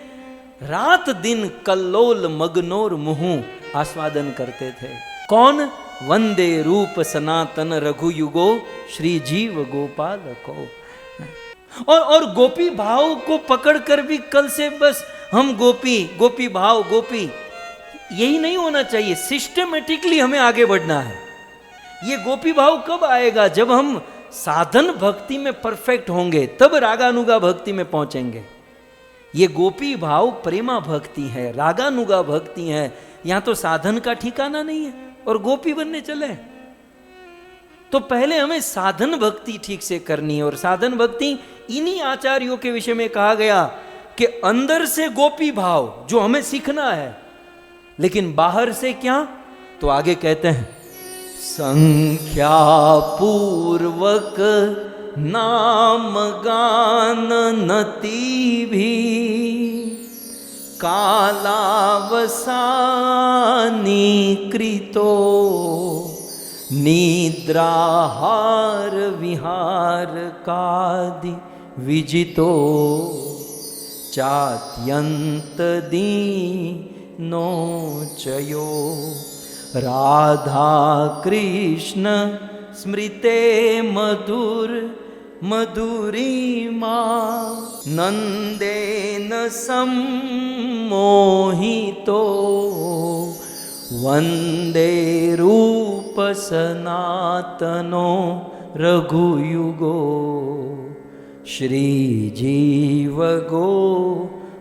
रात दिन कल्लोल मगनोर मुहु आस्वादन करते थे। कौन? वंदे रूप सनातन रघु युगो श्री जीव गोपाल को। और गोपी भाव को पकड़कर भी कल से बस हम गोपी गोपी भाव गोपी, यही नहीं होना चाहिए। सिस्टमेटिकली हमें आगे बढ़ना है। ये गोपी भाव कब आएगा? जब हम साधन भक्ति में परफेक्ट होंगे, तब रागानुगा भक्ति में पहुंचेंगे। ये गोपी भाव प्रेमा भक्ति है, रागानुगा भक्ति है। यहां तो साधन का ठिकाना नहीं है और गोपी बनने चले। तो पहले हमें साधन भक्ति ठीक से करनी है। और साधन भक्ति इन्हीं आचार्यों के विषय में कहा गया कि अंदर से गोपी भाव जो हमें सीखना है, लेकिन बाहर से क्या? तो आगे कहते हैं संख्या पूर्वक नाम गान नति भी कालावसानी कृतो निद्राहार विहार कादि विजितो चात्यंत दीनो चयो राधा कृष्ण स्मृते मधुर मधुरिमा नंदेन सम्मोहितो वंदे रूप सनातनो रघुयुगो श्री जीव गोपालको।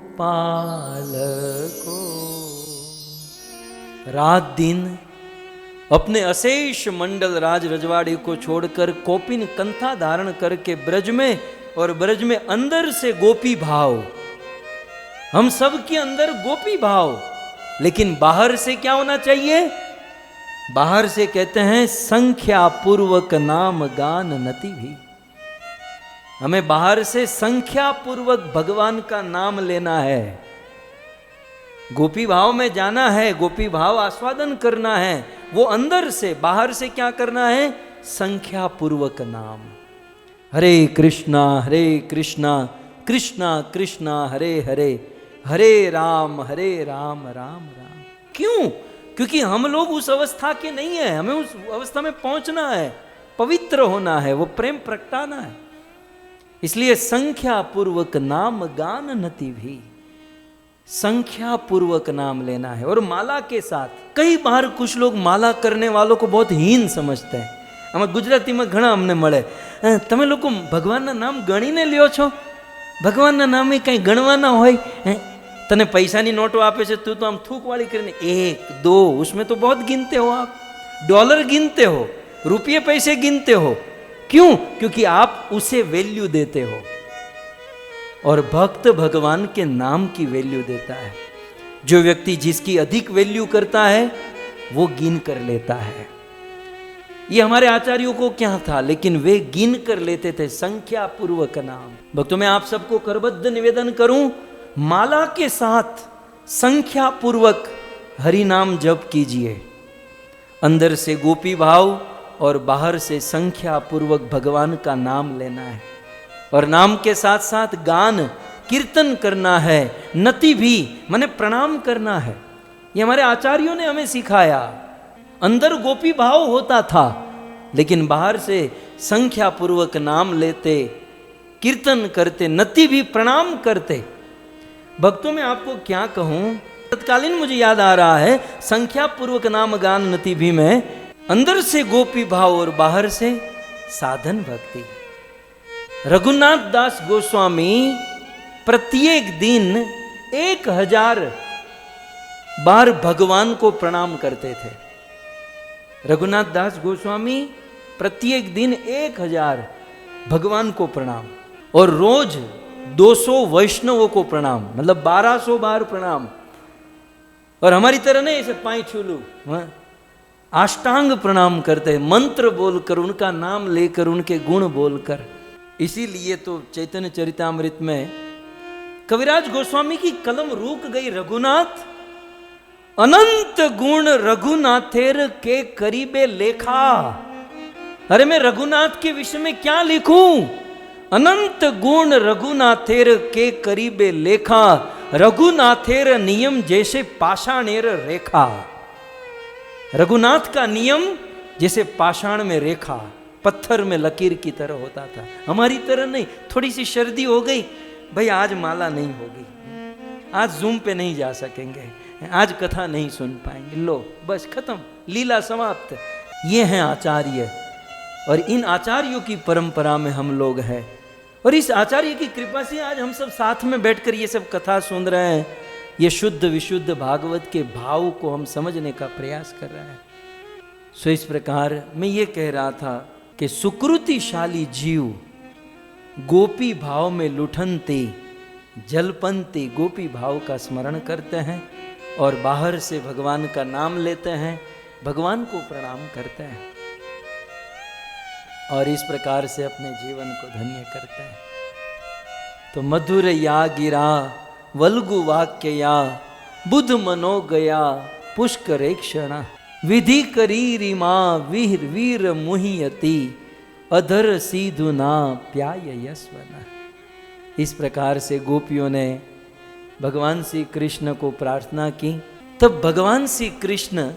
रात दिन अपने अशेष मंडल राज रजवाड़े को छोड़कर कोपिन कंथा धारण करके ब्रज में, और ब्रज में अंदर से गोपी भाव, हम सब के अंदर गोपी भाव, लेकिन बाहर से क्या होना चाहिए? बाहर से कहते हैं संख्या पूर्वक नाम गान नति भी। हमें बाहर से संख्या पूर्वक भगवान का नाम लेना है, गोपी भाव में जाना है, गोपी भाव आस्वादन करना है। वो अंदर से, बाहर से क्या करना है? संख्या पूर्वक नाम। हरे कृष्णा कृष्णा कृष्णा हरे हरे, हरे राम राम राम। क्यों? क्योंकि हम लोग उस अवस्था के नहीं है, हमें उस अवस्था में पहुंचना है, पवित्र होना है, वो प्रेम प्रगटाना है। इसलिए संख्या पूर्वक नाम गान नति भी, संख्या पूर्वक नाम लेना है। और माला के साथ, कई बार कुछ लोग माला करने वालों को बहुत हीन समझते हैं। અમે ગુજરાતીમાં ઘણા અમને મળે, તમે લોકો ભગવાનના નામ ગણીને લ્યો છો? ભગવાનના નામે કંઈ ગણવાના હોય? તને પૈસાની નોટો આપે છે, તું તો આમ થૂકવાળી કરીને 1 2, उसमें तो बहुत गिनते हो आप, डॉलर गिनते हो, रुपये पैसे गिनते हो। क्यों? क्योंकि आप उसे वैल्यू देते हो। और भक्त भगवान के नाम की वैल्यू देता है। जो व्यक्ति जिसकी अधिक वैल्यू करता है वो गिन कर लेता है। ये हमारे आचार्यों को क्या था, लेकिन वे गिन कर लेते थे संख्या पूर्वक नाम। भक्तों, मैं आप सबको करबद्ध निवेदन करूं, माला के साथ संख्या पूर्वक हरि नाम जप कीजिए। अंदर से गोपी भाव और बाहर से संख्या पूर्वक भगवान का नाम लेना है। और नाम के साथ साथ गान कीर्तन करना है, नति भी माने प्रणाम करना है। ये हमारे आचार्यों ने हमें सिखाया। अंदर गोपी भाव होता था, लेकिन बाहर से संख्या पूर्वक नाम लेते, कीर्तन करते, नति भी प्रणाम करते। भक्तों, में आपको क्या कहूं, तत्कालीन मुझे याद आ रहा है, संख्या पूर्वक नाम गान नति भी में अंदर से गोपी भाव और बाहर से साधन भक्ति। रघुनाथ दास गोस्वामी प्रत्येक दिन 1000 बार भगवान को प्रणाम करते थे। रघुनाथ दास गोस्वामी प्रत्येक दिन 1000 भगवान को प्रणाम, और रोज 200 वैष्णवों को प्रणाम, मतलब 1200 बार प्रणाम। और हमारी तरह नहीं ऐसे पाई छू लू, अष्टांग प्रणाम करते हैं, मंत्र बोलकर, उनका नाम लेकर, उनके गुण बोलकर। इसीलिए तो चैतन्य चरितामृत में कविराज गोस्वामी की कलम रुक गई। रघुनाथ अनंत गुण रघुनाथेर के करीबे लेखा। अरे मैं रघुनाथ के विषय में क्या लिखूं? अनंत गुण रघुनाथेर के करीबे लेखा, रघुनाथेर नियम जैसे पाषाणेर रेखा। रघुनाथ का नियम जैसे पाषाण में रेखा, पत्थर में लकीर की तरह होता था। हमारी तरह नहीं, थोड़ी सी सर्दी हो गई, भाई आज माला नहीं होगी, आज जूम पे नहीं जा सकेंगे, आज कथा नहीं सुन पाएंगे, लो बस खत्म, लीला समाप्त। ये हैं आचार्य, और इन आचार्यों की परंपरा में हम लोग हैं, और इस आचार्य की कृपा से आज हम सब साथ में बैठकर ये सब कथा सुन रहे हैं। ये शुद्ध विशुद्ध भागवत के भाव को हम समझने का प्रयास कर रहे हैं। सो इस प्रकार मैं ये कह रहा था कि सुकृतिशाली जीव गोपी भाव में लुठनते जलपनते गोपी भाव का स्मरण करते हैं, और बाहर से भगवान का नाम लेते हैं, भगवान को प्रणाम करते हैं, और इस प्रकार से अपने जीवन को धन्य करते हैं। तो मधुर या गिरा वल्गु वाक्य या बुध मनो गया पुष्करे क्षण, विधि करी रिमा वीर वीर मुहियति अधर सीधु ना प्याय यस्वना। इस प्रकार से गोपियों ने भगवान श्री कृष्ण को प्रार्थना की। तब भगवान श्री कृष्ण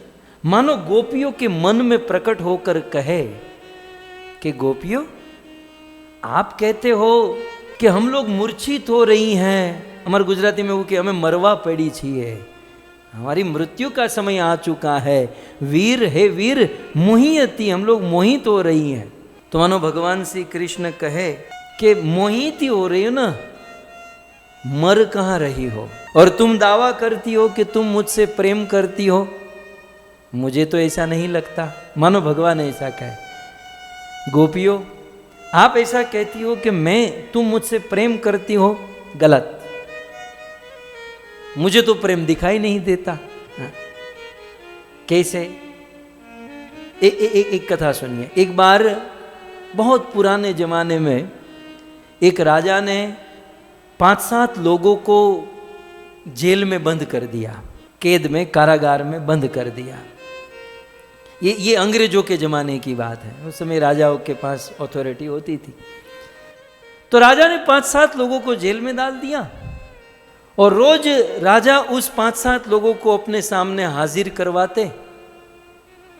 मानो गोपियों के मन में प्रकट होकर कहे कि गोपियों, आप कहते हो कि हम लोग मूर्छित हो रही हैं, हमारे गुजराती में वो कि हमें मरवा पड़ी चाहिए, हमारी मृत्यु का समय आ चुका है, वीर है वीर मोहियती, हम लोग मोहित हो रही हैं। तो मानो भगवान श्री कृष्ण कहे कि मोहित ही हो रही हो ना, मर कहाँ रही हो, और तुम दावा करती हो कि तुम मुझसे प्रेम करती हो, मुझे तो ऐसा नहीं लगता। मानो भगवान ऐसा कहे, गोपियों आप ऐसा कहती हो कि तुम मुझसे प्रेम करती हो, गलत, मुझे तो प्रेम दिखाई नहीं देता। कैसे? एक कथा सुनिए। एक बार बहुत पुराने जमाने में एक राजा ने 5-7 लोगों को जेल में बंद कर दिया, कैद में, कारागार में बंद कर दिया। ये अंग्रेजों के जमाने की बात है, उस समय राजाओं के पास अथॉरिटी होती थी। तो राजा ने 5-7 लोगों को जेल में डाल दिया, और रोज राजा उस 5-7 लोगों को अपने सामने हाजिर करवाते,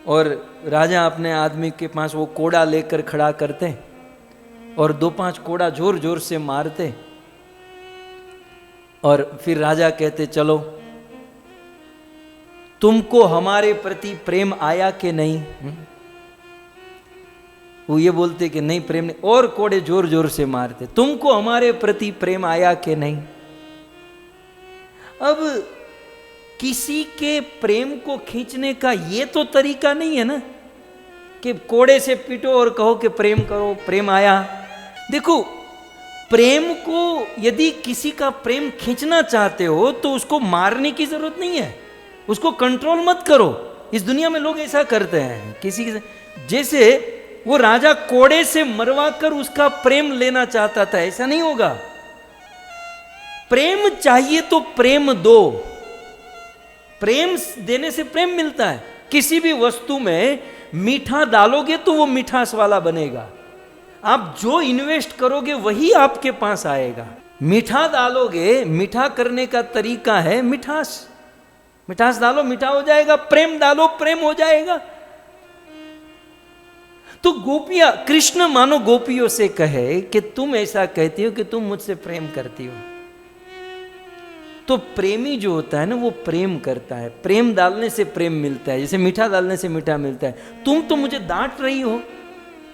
और राजा अपने आदमी के पास वो कोड़ा लेकर खड़ा करते, और 2-5 कोड़ा जोर जोर से मारते, और फिर राजा कहते चलो तुमको हमारे प्रति प्रेम आया कि नहीं? वो ये बोलते कि नहीं प्रेम नहीं, और कोड़े जोर जोर से मारते, तुमको हमारे प्रति प्रेम आया कि नहीं? अब किसी के प्रेम को खींचने का ये तो तरीका नहीं है ना कि कोड़े से पीटो और कहो कि प्रेम करो, प्रेम आया। देखो, प्रेम को यदि किसी का प्रेम खींचना चाहते हो तो उसको मारने की जरूरत नहीं है, उसको कंट्रोल मत करो। इस दुनिया में लोग ऐसा करते हैं, किसी के जैसे वो राजा कोड़े से मरवा कर उसका प्रेम लेना चाहता था, ऐसा नहीं होगा। प्रेम चाहिए तो प्रेम दो, प्रेम देने से प्रेम मिलता है। किसी भी वस्तु में मीठा डालोगे तो वो मिठास वाला बनेगा, आप जो इन्वेस्ट करोगे वही आपके पास आएगा। मीठा डालोगे, मीठा करने का तरीका है मिठास, मिठास डालो मीठा हो जाएगा, प्रेम डालो प्रेम हो जाएगा। तो गोपियां, कृष्ण मानो गोपियों से कहे कि तुम ऐसा कहती हो कि तुम मुझसे प्रेम करती हो। तो प्रेमी जो होता है ना, वो प्रेम करता है, प्रेम डालने से प्रेम मिलता है, जैसे मीठा डालने से मीठा मिलता है। तुम तो मुझे डांट रही हो,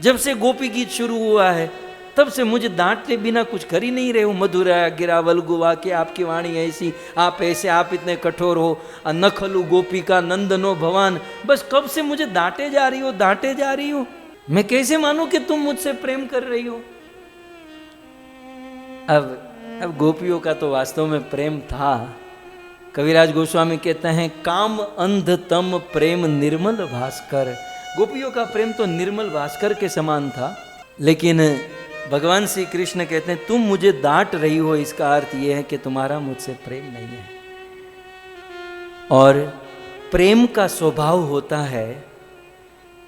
जब से गोपी गीत शुरू हुआ है तब से मुझे डांटने बिना कुछ कर ही नहीं रहे हो। मधुरा गिरावल गुवा के आपकी वाणी ऐसी, आप ऐसे, आप इतने कठोर हो, न खलु गोपिका नंदनो भवान, बस कब से मुझे डांटे जा रही हो, डांटे जा रही हो। मैं कैसे मानूं कि तुम मुझसे प्रेम कर रही हो? अब गोपियों का तो वास्तव में प्रेम था, कविराज गोस्वामी कहते हैं काम अंध तम प्रेम निर्मल भास्कर। गोपियों का प्रेम तो निर्मल भास्कर के समान था, लेकिन भगवान श्री कृष्ण कहते हैं तुम मुझे डांट रही हो, इसका अर्थ यह है कि तुम्हारा मुझसे प्रेम नहीं है। और प्रेम का स्वभाव होता है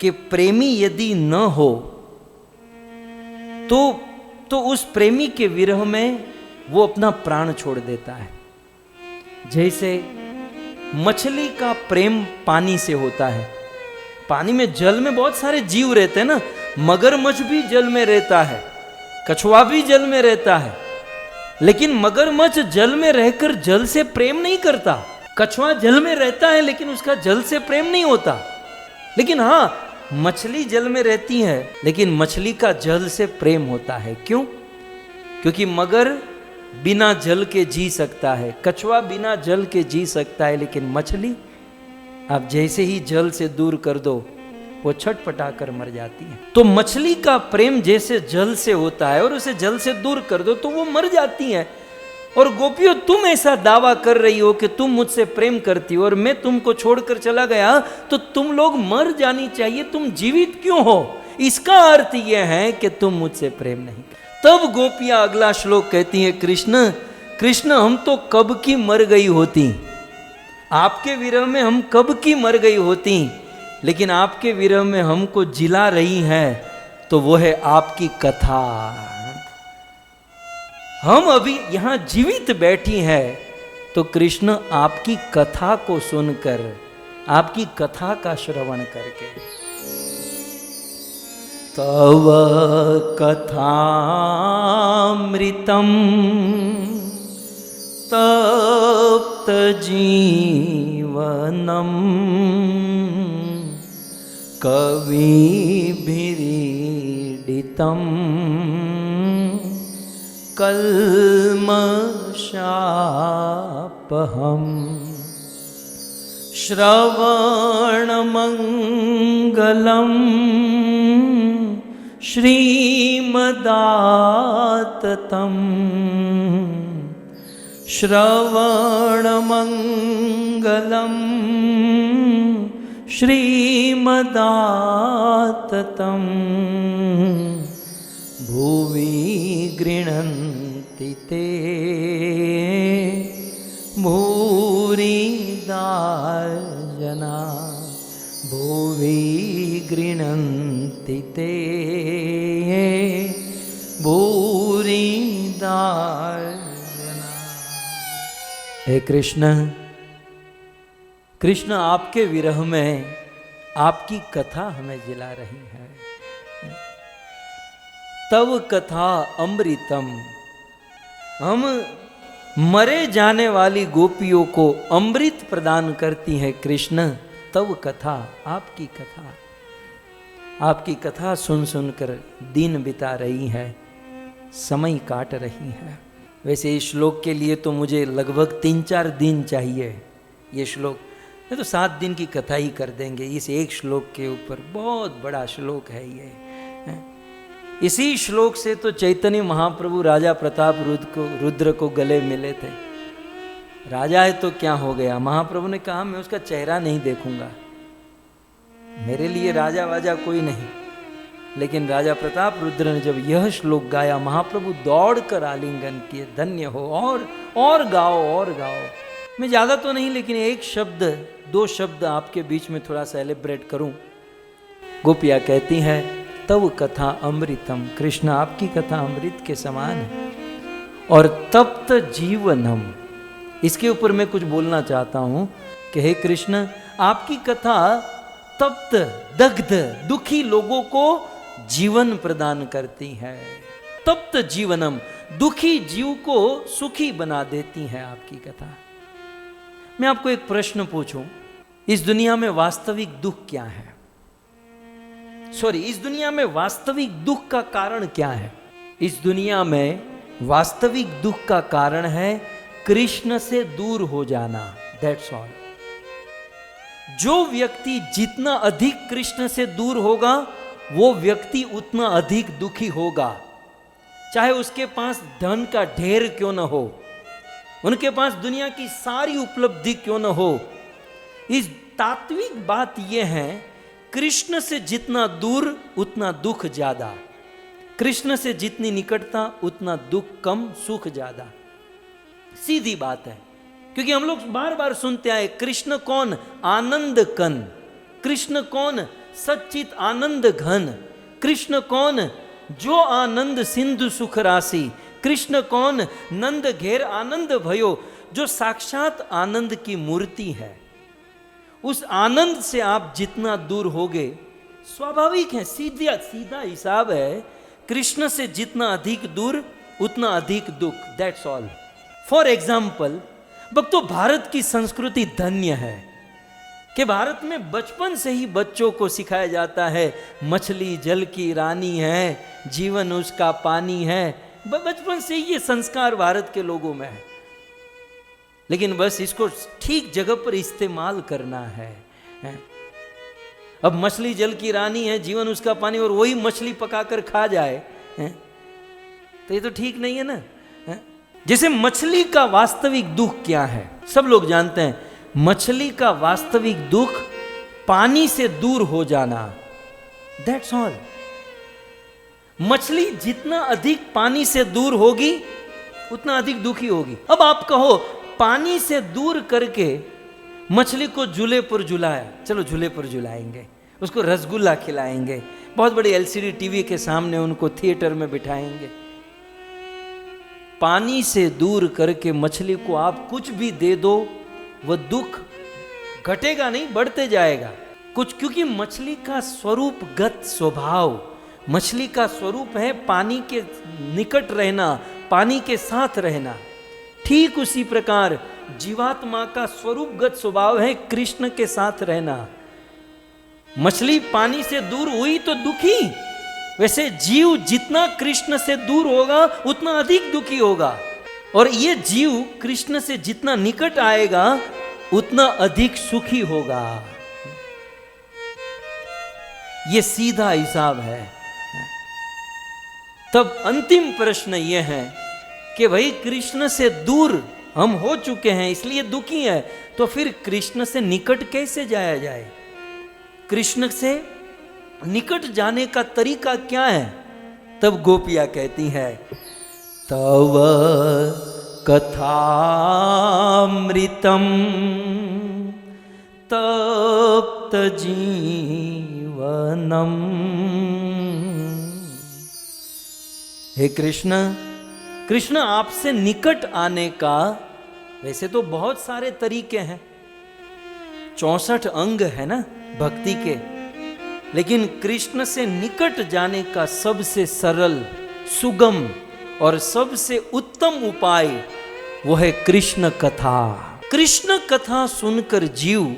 कि प्रेमी यदि न हो तो उस प्रेमी के विरह में वो अपना प्राण छोड़ देता है। जैसे मछली का प्रेम पानी से होता है। पानी में, जल में बहुत सारे जीव रहते हैं ना, मगरमच्छ भी जल में रहता है, कछुआ भी जल में रहता है, लेकिन मगरमच्छ जल में रहकर जल से प्रेम नहीं करता। कछुआ जल में रहता है लेकिन उसका जल से प्रेम नहीं होता। लेकिन हाँ, मछली जल में रहती है लेकिन मछली का जल से प्रेम होता है। क्यों? क्योंकि मगर बिना जल के जी सकता है, कछुआ बिना जल के जी सकता है, लेकिन मछली आप जैसे ही जल से दूर कर दो वो छटपटा कर मर जाती है। तो मछली का प्रेम जैसे जल से होता है और उसे जल से दूर कर दो तो वो मर जाती है। और गोपियों, तुम ऐसा दावा कर रही हो कि तुम मुझसे प्रेम करती हो और मैं तुमको छोड़कर चला गया तो तुम लोग मर जानी चाहिए, तुम जीवित क्यों हो? इसका अर्थ यह है कि तुम मुझसे प्रेम नहीं करते। तब गोपियां अगला श्लोक कहती हैं, कृष्ण कृष्ण हम तो कब की मर गई होती, आपके विरह में हम कब की मर गई होती, लेकिन आपके विरह में हमको जिला रही है तो वो है आपकी कथा। हम अभी यहां जीवित बैठी है तो कृष्ण आपकी कथा को सुनकर, आपकी कथा का श्रवण करके। तव कथामृतम तप्त जीवनम कविभिरीडितम कल्मषापहम श्रवणमंगलम श्रीमदाततम श्रवणमंगलम श्रीमदाततम भुवि गृह्णन्ति ते भूरिदा जना, भुवि गृह्णन्ति ते भूरिदा जना। हे कृष्ण, कृष्ण आपके विरह में आपकी कथा हमें जिला रही है। तव कथा अमृतम, हम मरे जाने वाली गोपियों को अमृत प्रदान करती है कृष्ण। तव कथा, आपकी कथा, आपकी कथा सुन सुनकर दिन बिता रही है, समय काट रही है। वैसे इस श्लोक के लिए तो मुझे लगभग 3-4 दिन चाहिए। ये श्लोक नहीं तो 7 दिन की कथा ही कर देंगे इस एक श्लोक के ऊपर। बहुत बड़ा श्लोक है ये। इसी श्लोक से तो चैतन्य महाप्रभु राजा प्रताप रुद्र को गले मिले थे। राजा है तो क्या हो गया, महाप्रभु ने कहा मैं उसका चेहरा नहीं देखूंगा, मेरे लिए राजा वाजा कोई नहीं। लेकिन राजा प्रताप रुद्र ने जब यह श्लोक गाया, महाप्रभु दौड़कर आलिंगन किए, धन्य हो, और गाओ और गाओ। मैं ज़्यादा तो नहीं, लेकिन एक शब्द 2 शब्द आपके बीच में थोड़ा सेलिब्रेट करूं। गोपिया कहती है तव कथा अमृतम, कृष्ण आपकी कथा अमृत के समान है। और तप्त जीवनम, इसके ऊपर मैं कुछ बोलना चाहता हूं कि हे कृष्ण, आपकी कथा तप्त, दग्ध, दुखी लोगों को जीवन प्रदान करती है। तप्त जीवनम, दुखी जीव को सुखी बना देती है आपकी कथा। मैं आपको एक प्रश्न पूछूं, इस दुनिया में वास्तविक दुख क्या है? इस दुनिया में वास्तविक दुख का कारण क्या है? इस दुनिया में वास्तविक दुख का कारण है कृष्ण से दूर हो जाना। That's all. जो व्यक्ति जितना अधिक कृष्ण से दूर होगा वो व्यक्ति उतना अधिक दुखी होगा, चाहे उसके पास धन का ढेर क्यों न हो। उनके पास दुनिया की सारी उपलब्धि क्यों न हो, इस तात्विक बात यह है, कृष्ण से जितना दूर उतना दुख ज्यादा, कृष्ण से जितनी निकटता उतना दुख कम, सुख ज्यादा। सीधी बात है। क्योंकि हम लोग बार बार सुनते आए, कृष्ण कौन? आनंद कन। कृष्ण कौन? सच्चित आनंद घन। कृष्ण कौन? जो आनंद सिंधु सुख राशि। कृष्ण कौन? नंद घेर आनंद भयो, जो साक्षात आनंद की मूर्ति है। उस आनंद से आप जितना दूर होगे, स्वाभाविक है, सीधा सीधा हिसाब है, कृष्ण से जितना अधिक दूर उतना अधिक दुख। That's all. फॉर एग्जाम्पल, भक्तों, भारत की संस्कृति धन्य है कि भारत में बचपन से ही बच्चों को सिखाया जाता है, मछली जल की रानी है, जीवन उसका पानी है। बचपन से ही ये संस्कार भारत के लोगों में है। लेकिन बस इसको ठीक जगह पर इस्तेमाल करना है। अब मछली जल की रानी है, जीवन उसका पानी, और वही मछली पकाकर खा जाए, तो ये तो ठीक नहीं है ना। जैसे मछली का वास्तविक दुख क्या है, सब लोग जानते हैं। मछली का वास्तविक दुख पानी से दूर हो जाना। That's all. मछली जितना अधिक पानी से दूर होगी उतना अधिक दुखी होगी। अब आप कहो, पानी से दूर करके मछली को झूले पर झुलाया, चलो झूले पर झुलाएंगे, उसको रसगुल्ला खिलाएंगे, बहुत बड़ी एलसीडी टीवी के सामने उनको थिएटर में बिठाएंगे। पानी से दूर करके मछली को आप कुछ भी दे दो, वह दुख घटेगा नहीं, बढ़ते जाएगा कुछ। क्योंकि मछली का स्वरूपगत स्वभाव, मछली का स्वरूप है पानी के निकट रहना, पानी के साथ रहना। ठीक उसी प्रकार जीवात्मा का स्वरूपगत स्वभाव है कृष्ण के साथ रहना। मछली पानी से दूर हुई तो दुखी, वैसे जीव जितना कृष्ण से दूर होगा उतना अधिक दुखी होगा, और ये जीव कृष्ण से जितना निकट आएगा उतना अधिक सुखी होगा। ये सीधा हिसाब है। तब अंतिम प्रश्न यह है कि भाई कृष्ण से दूर हम हो चुके हैं इसलिए दुखी है, तो फिर कृष्ण से निकट कैसे जाया जाए? कृष्ण से निकट जाने का तरीका क्या है? तब गोपियां कहती हैं, तव कथामृतम तप्त जीवनम। हे कृष्ण, कृष्ण आपसे निकट आने का वैसे तो बहुत सारे तरीके हैं, 64 अंग है ना भक्ति के, लेकिन कृष्ण से निकट जाने का सबसे सरल, सुगम और सबसे उत्तम उपाय वो है कृष्ण कथा। कृष्ण कथा सुनकर जीव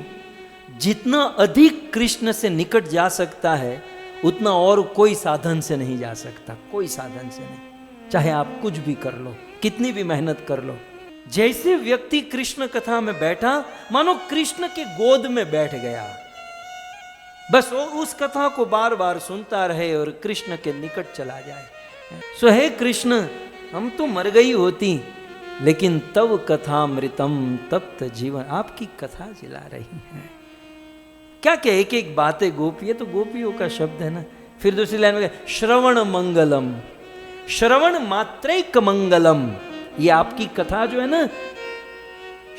जितना अधिक कृष्ण से निकट जा सकता है उतना और कोई साधन से नहीं जा सकता, कोई साधन से नहीं। चाहे आप कुछ भी कर लो, कितनी भी मेहनत कर लो। जैसे व्यक्ति कृष्ण कथा में बैठा, मानो कृष्ण के गोद में बैठ गया, बस वो उस कथा को बार बार सुनता रहे और कृष्ण के निकट चला जाए। सो हे कृष्ण, हम तो मर गई होती, लेकिन तव कथामृतम तप्त जीवन, आपकी कथा जिला रही है। क्या क्या एक एक बातें गोपी, ये तो गोपियों का शब्द है ना। फिर दूसरी लाइन में श्रवण मंगलम, श्रवण मात्रैक मंगलम। ये आपकी कथा जो है ना,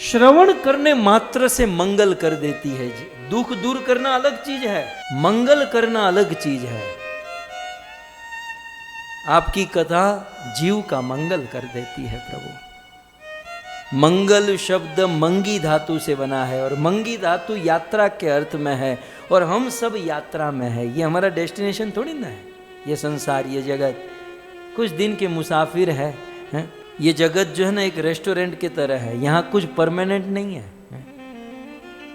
श्रवण करने मात्र से मंगल कर देती है जी। दुख दूर करना अलग चीज है, मंगल करना अलग चीज है। आपकी कथा जीव का मंगल कर देती है प्रभु। मंगल शब्द मंगी धातु से बना है, और मंगी धातु यात्रा के अर्थ में है, और हम सब यात्रा में है। ये हमारा डेस्टिनेशन थोड़ी ना है। ये संसार, ये जगत कुछ दिन के मुसाफिर है। ये जगत जो है ना एक रेस्टोरेंट की तरह है, यहाँ कुछ परमानेंट नहीं है।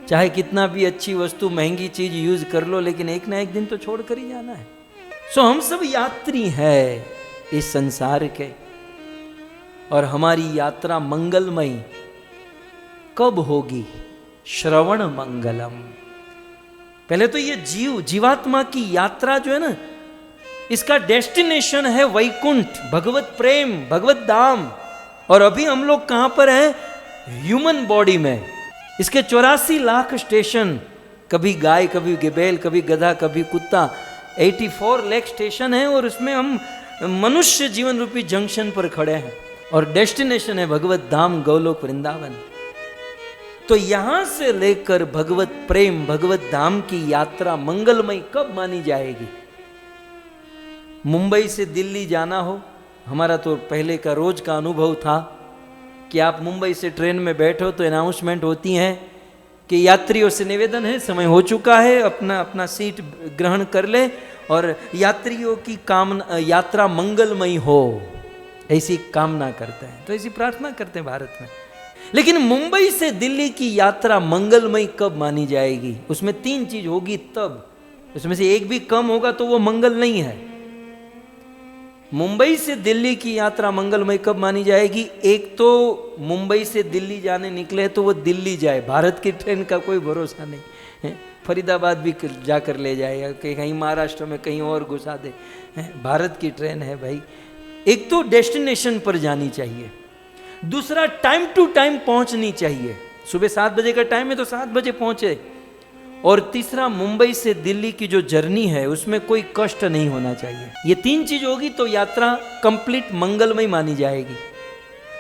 चाहे कितना भी अच्छी वस्तु, महंगी चीज यूज कर लो, लेकिन एक ना एक दिन तो छोड़ कर ही जाना है। सो हम सब यात्री है इस संसार के, और हमारी यात्रा मंगलमयी कब होगी? श्रवण मंगलम। पहले तो ये जीवात्मा की यात्रा जो है ना, इसका डेस्टिनेशन है वैकुंठ, भगवत प्रेम, भगवत धाम। और अभी हम लोग कहां पर हैं? ह्यूमन बॉडी में। इसके 84 लाख स्टेशन, कभी गाय, कभी बैल, कभी गधा, कभी कुत्ता, 84 लाख स्टेशन है और उसमें हम मनुष्य जीवन रूपी जंक्शन पर खड़े हैं और डेस्टिनेशन है भगवत धाम गोलोक वृंदावन। तो यहां से लेकर भगवत प्रेम, भगवत धाम की यात्रा मंगलमय कब मानी जाएगी? मुंबई से दिल्ली जाना हो, हमारा तो पहले का रोज का अनुभव था कि आप मुंबई से ट्रेन में बैठो तो अनाउंसमेंट होती हैं कि यात्रियों से निवेदन है, समय हो चुका है, अपना अपना सीट ग्रहण कर ले और यात्रियों की यात्रा मंगलमयी हो, ऐसी कामना करते हैं। तो ऐसी प्रार्थना करते हैं भारत में। लेकिन मुंबई से दिल्ली की यात्रा मंगलमयी कब मानी जाएगी? उसमें 3 चीज होगी तब, उसमें से एक भी कम होगा तो वो मंगल नहीं है। मुंबई से दिल्ली की यात्रा मंगलमय कब मानी जाएगी? एक तो मुंबई से दिल्ली जाने निकले तो वो दिल्ली जाए, भारत की ट्रेन का कोई भरोसा नहीं है, फरीदाबाद भी जाकर ले जाएगा, कहीं महाराष्ट्र में कहीं और घुसा दे, भारत की ट्रेन है भाई। एक तो डेस्टिनेशन पर जानी चाहिए, दूसरा टाइम टू टाइम पहुंचनी चाहिए, सुबह 7 बजे का टाइम है तो 7 बजे पहुंचे, और तीसरा मुंबई से दिल्ली की जो जर्नी है उसमें कोई कष्ट नहीं होना चाहिए। ये 3 चीज होगी तो यात्रा कंप्लीट मंगलमय मानी जाएगी।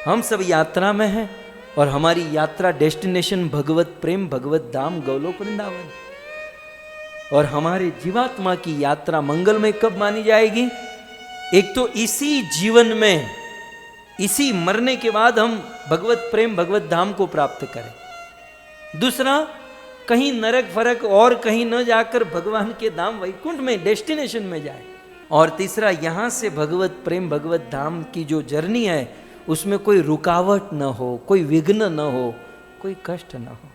हम सब यात्रा में हैं और हमारी यात्रा डेस्टिनेशन भगवत प्रेम, भगवत धाम गोलोक वृंदावन, और हमारे जीवात्मा की यात्रा मंगलमय कब मानी जाएगी? एक तो इसी जीवन में, इसी मरने के बाद हम भगवत प्रेम, भगवत धाम को प्राप्त करें। दूसरा, कहीं नरक फरक और कहीं न जाकर भगवान के धाम वैकुंठ में, डेस्टिनेशन में जाए। और तीसरा, यहां से भगवत प्रेम, भगवत धाम की जो जर्नी है उसमें कोई रुकावट न हो, कोई विघ्न न हो, कोई कष्ट न हो।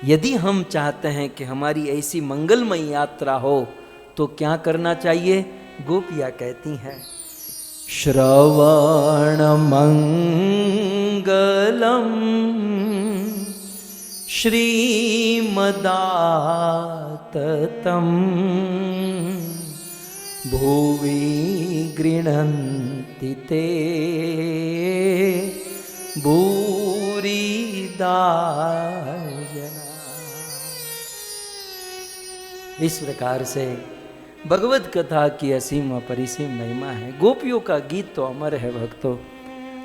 यदि हम चाहते हैं कि हमारी ऐसी मंगलमय यात्रा हो तो क्या करना चाहिए? गोपियां कहती हैं, श्रवण मंगलम श्रीमदाततम भुवि गृह्णन्ति ते भूरिदा जना। इस प्रकार से भगवत कथा की असीम अपरिसीम महिमा है। गोपियों का गीत तो अमर है भक्तों,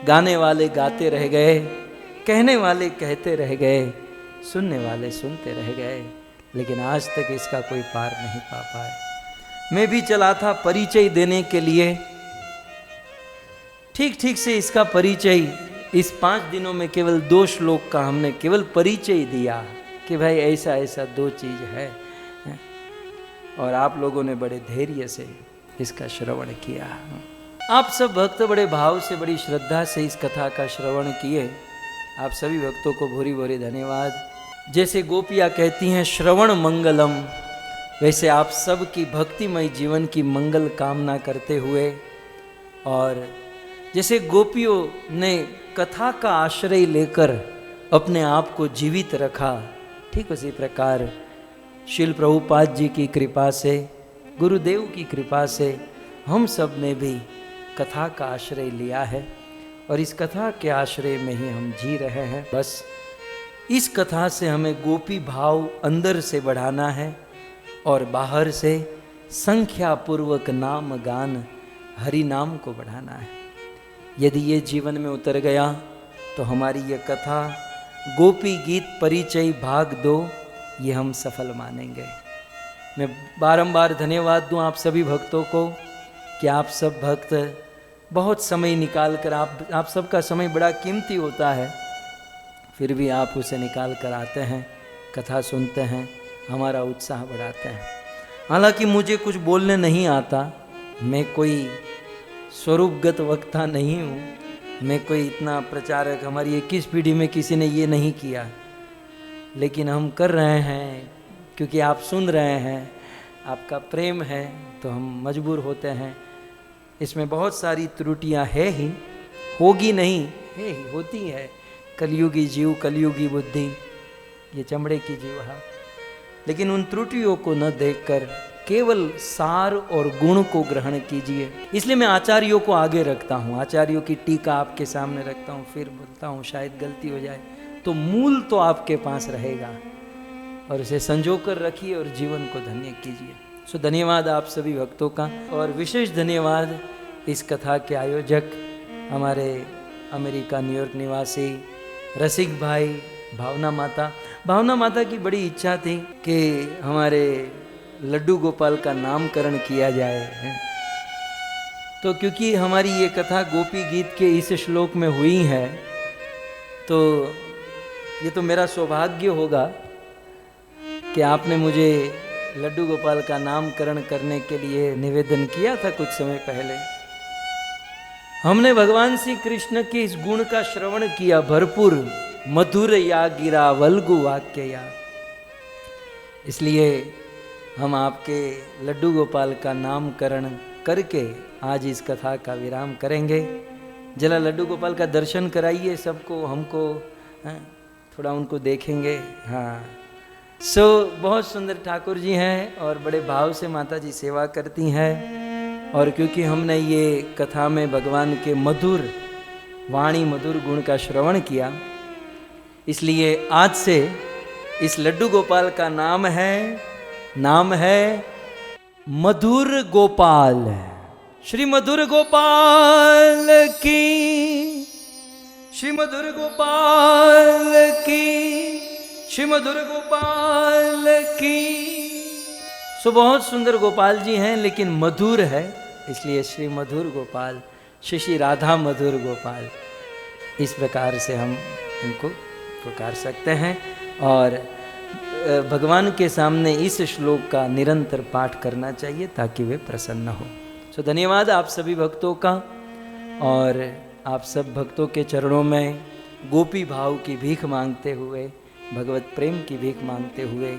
गाने वाले गाते रह गए, कहने वाले कहते रह गए, सुनने वाले सुनते रह गए, लेकिन आज तक इसका कोई पार नहीं पा पाए। मैं भी चला था परिचय देने के लिए, ठीक से इसका परिचय इस 5 दिनों में केवल 2 श्लोक का हमने केवल परिचय दिया कि भाई ऐसा ऐसा 2 चीज है, और आप लोगों ने बड़े धैर्य से इसका श्रवण किया। आप सब भक्त बड़े भाव से, बड़ी श्रद्धा से इस कथा का श्रवण किए। आप सभी भक्तों को भूरी भूरी धन्यवाद। जैसे गोपियाँ कहती हैं श्रवण मंगलम, वैसे आप सब की भक्तिमय जीवन की मंगल कामना करते हुए, और जैसे गोपियों ने कथा का आश्रय लेकर अपने आप को जीवित रखा, ठीक उसी प्रकार श्रील प्रभुपाद जी की कृपा से, गुरुदेव की कृपा से हम सब ने भी कथा का आश्रय लिया है और इस कथा के आश्रय में ही हम जी रहे हैं। बस इस कथा से हमें गोपी भाव अंदर से बढ़ाना है और बाहर से संख्या पूर्वक नाम गान हरि नाम को बढ़ाना है। यदि ये जीवन में उतर गया तो हमारी ये कथा गोपी गीत परिचय भाग 2 ये हम सफल मानेंगे। मैं बारंबार धन्यवाद दूं आप सभी भक्तों को कि आप सब भक्त बहुत समय निकाल कर, आप सबका समय बड़ा कीमती होता है, फिर भी आप उसे निकाल कर आते हैं, कथा सुनते हैं, हमारा उत्साह बढ़ाते हैं। हालांकि मुझे कुछ बोलने नहीं आता, मैं कोई स्वरूपगत वक्ता नहीं हूँ, मैं कोई इतना प्रचारक, हमारी 21 पीढ़ी में किसी ने ये नहीं किया, लेकिन हम कर रहे हैं क्योंकि आप सुन रहे हैं, आपका प्रेम है तो हम मजबूर होते हैं। इसमें बहुत सारी त्रुटियां है ही, होगी नहीं, है ही, होती है। कलयुगी जीव, कलयुगी बुद्धि, ये चमड़े की जीव है। लेकिन उन त्रुटियों को न देखकर केवल सार और गुण को ग्रहण कीजिए। इसलिए मैं आचार्यों को आगे रखता हूँ, आचार्यों की टीका आपके सामने रखता हूँ, फिर बोलता हूँ शायद गलती हो जाए, तो मूल तो आपके पास रहेगा और उसे संजो कर रखिए और जीवन को धन्य कीजिए। सो धन्यवाद आप सभी भक्तों का, और विशेष धन्यवाद इस कथा के आयोजक हमारे अमेरिका न्यूयॉर्क निवासी रसिक भाई भावना माता। भावना माता की बड़ी इच्छा थी कि हमारे लड्डू गोपाल का नामकरण किया जाए, तो क्योंकि हमारी ये कथा गोपी गीत के इस श्लोक में हुई है, तो ये तो मेरा सौभाग्य होगा कि आपने मुझे लड्डू गोपाल का नामकरण करने के लिए निवेदन किया था कुछ समय पहले। हमने भगवान श्री कृष्ण के इस गुण का श्रवण किया भरपूर, मधुर या गिरा वल्गु वाक्य या, इसलिए हम आपके लड्डू गोपाल का नामकरण करके आज इस कथा का विराम करेंगे। जरा लड्डू गोपाल का दर्शन कराइए सबको, हमको थोड़ा उनको देखेंगे। हाँ, बहुत सुंदर ठाकुर जी हैं और बड़े भाव से माता जी सेवा करती हैं, और क्योंकि हमने ये कथा में भगवान के मधुर वाणी मधुर गुण का श्रवण किया, इसलिए आज से इस लड्डू गोपाल का नाम है मधुर गोपाल। श्री मधुर गोपाल की, श्री मधुर गोपाल की, श्री मधुर गोपाल की। बहुत सुंदर गोपाल जी हैं, लेकिन मधुर है, इसलिए श्री मधुर गोपाल, श्री राधा मधुर गोपाल, इस प्रकार से हम इनको पुकार सकते हैं। और भगवान के सामने इस श्लोक का निरंतर पाठ करना चाहिए ताकि वे प्रसन्न हो। धन्यवाद आप सभी भक्तों का, और आप सब भक्तों के चरणों में गोपी भाव की भीख मांगते हुए, भगवत प्रेम की भीख मांगते हुए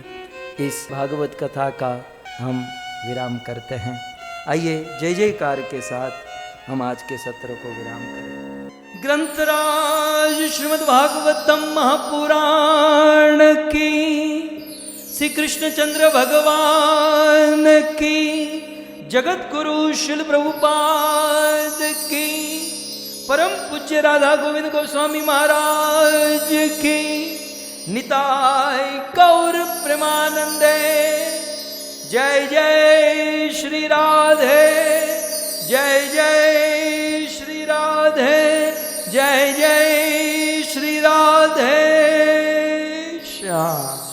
इस भागवत कथा का हम विराम करते हैं। आइए जय जयकार के साथ हम आज के सत्र को विराम करें। ग्रंथराज श्रीमद् भागवतम महापुराण की, श्री कृष्णचंद्र भगवान की, जगत गुरु शिल प्रभुपाद की, परम पूज्य राधा गोविंद गोस्वामी महाराज की, निताय गौर प्रेमानंदे। जय जय श्री राधे, जय जय श्री राधे, जय जय श्री राधे श्याम।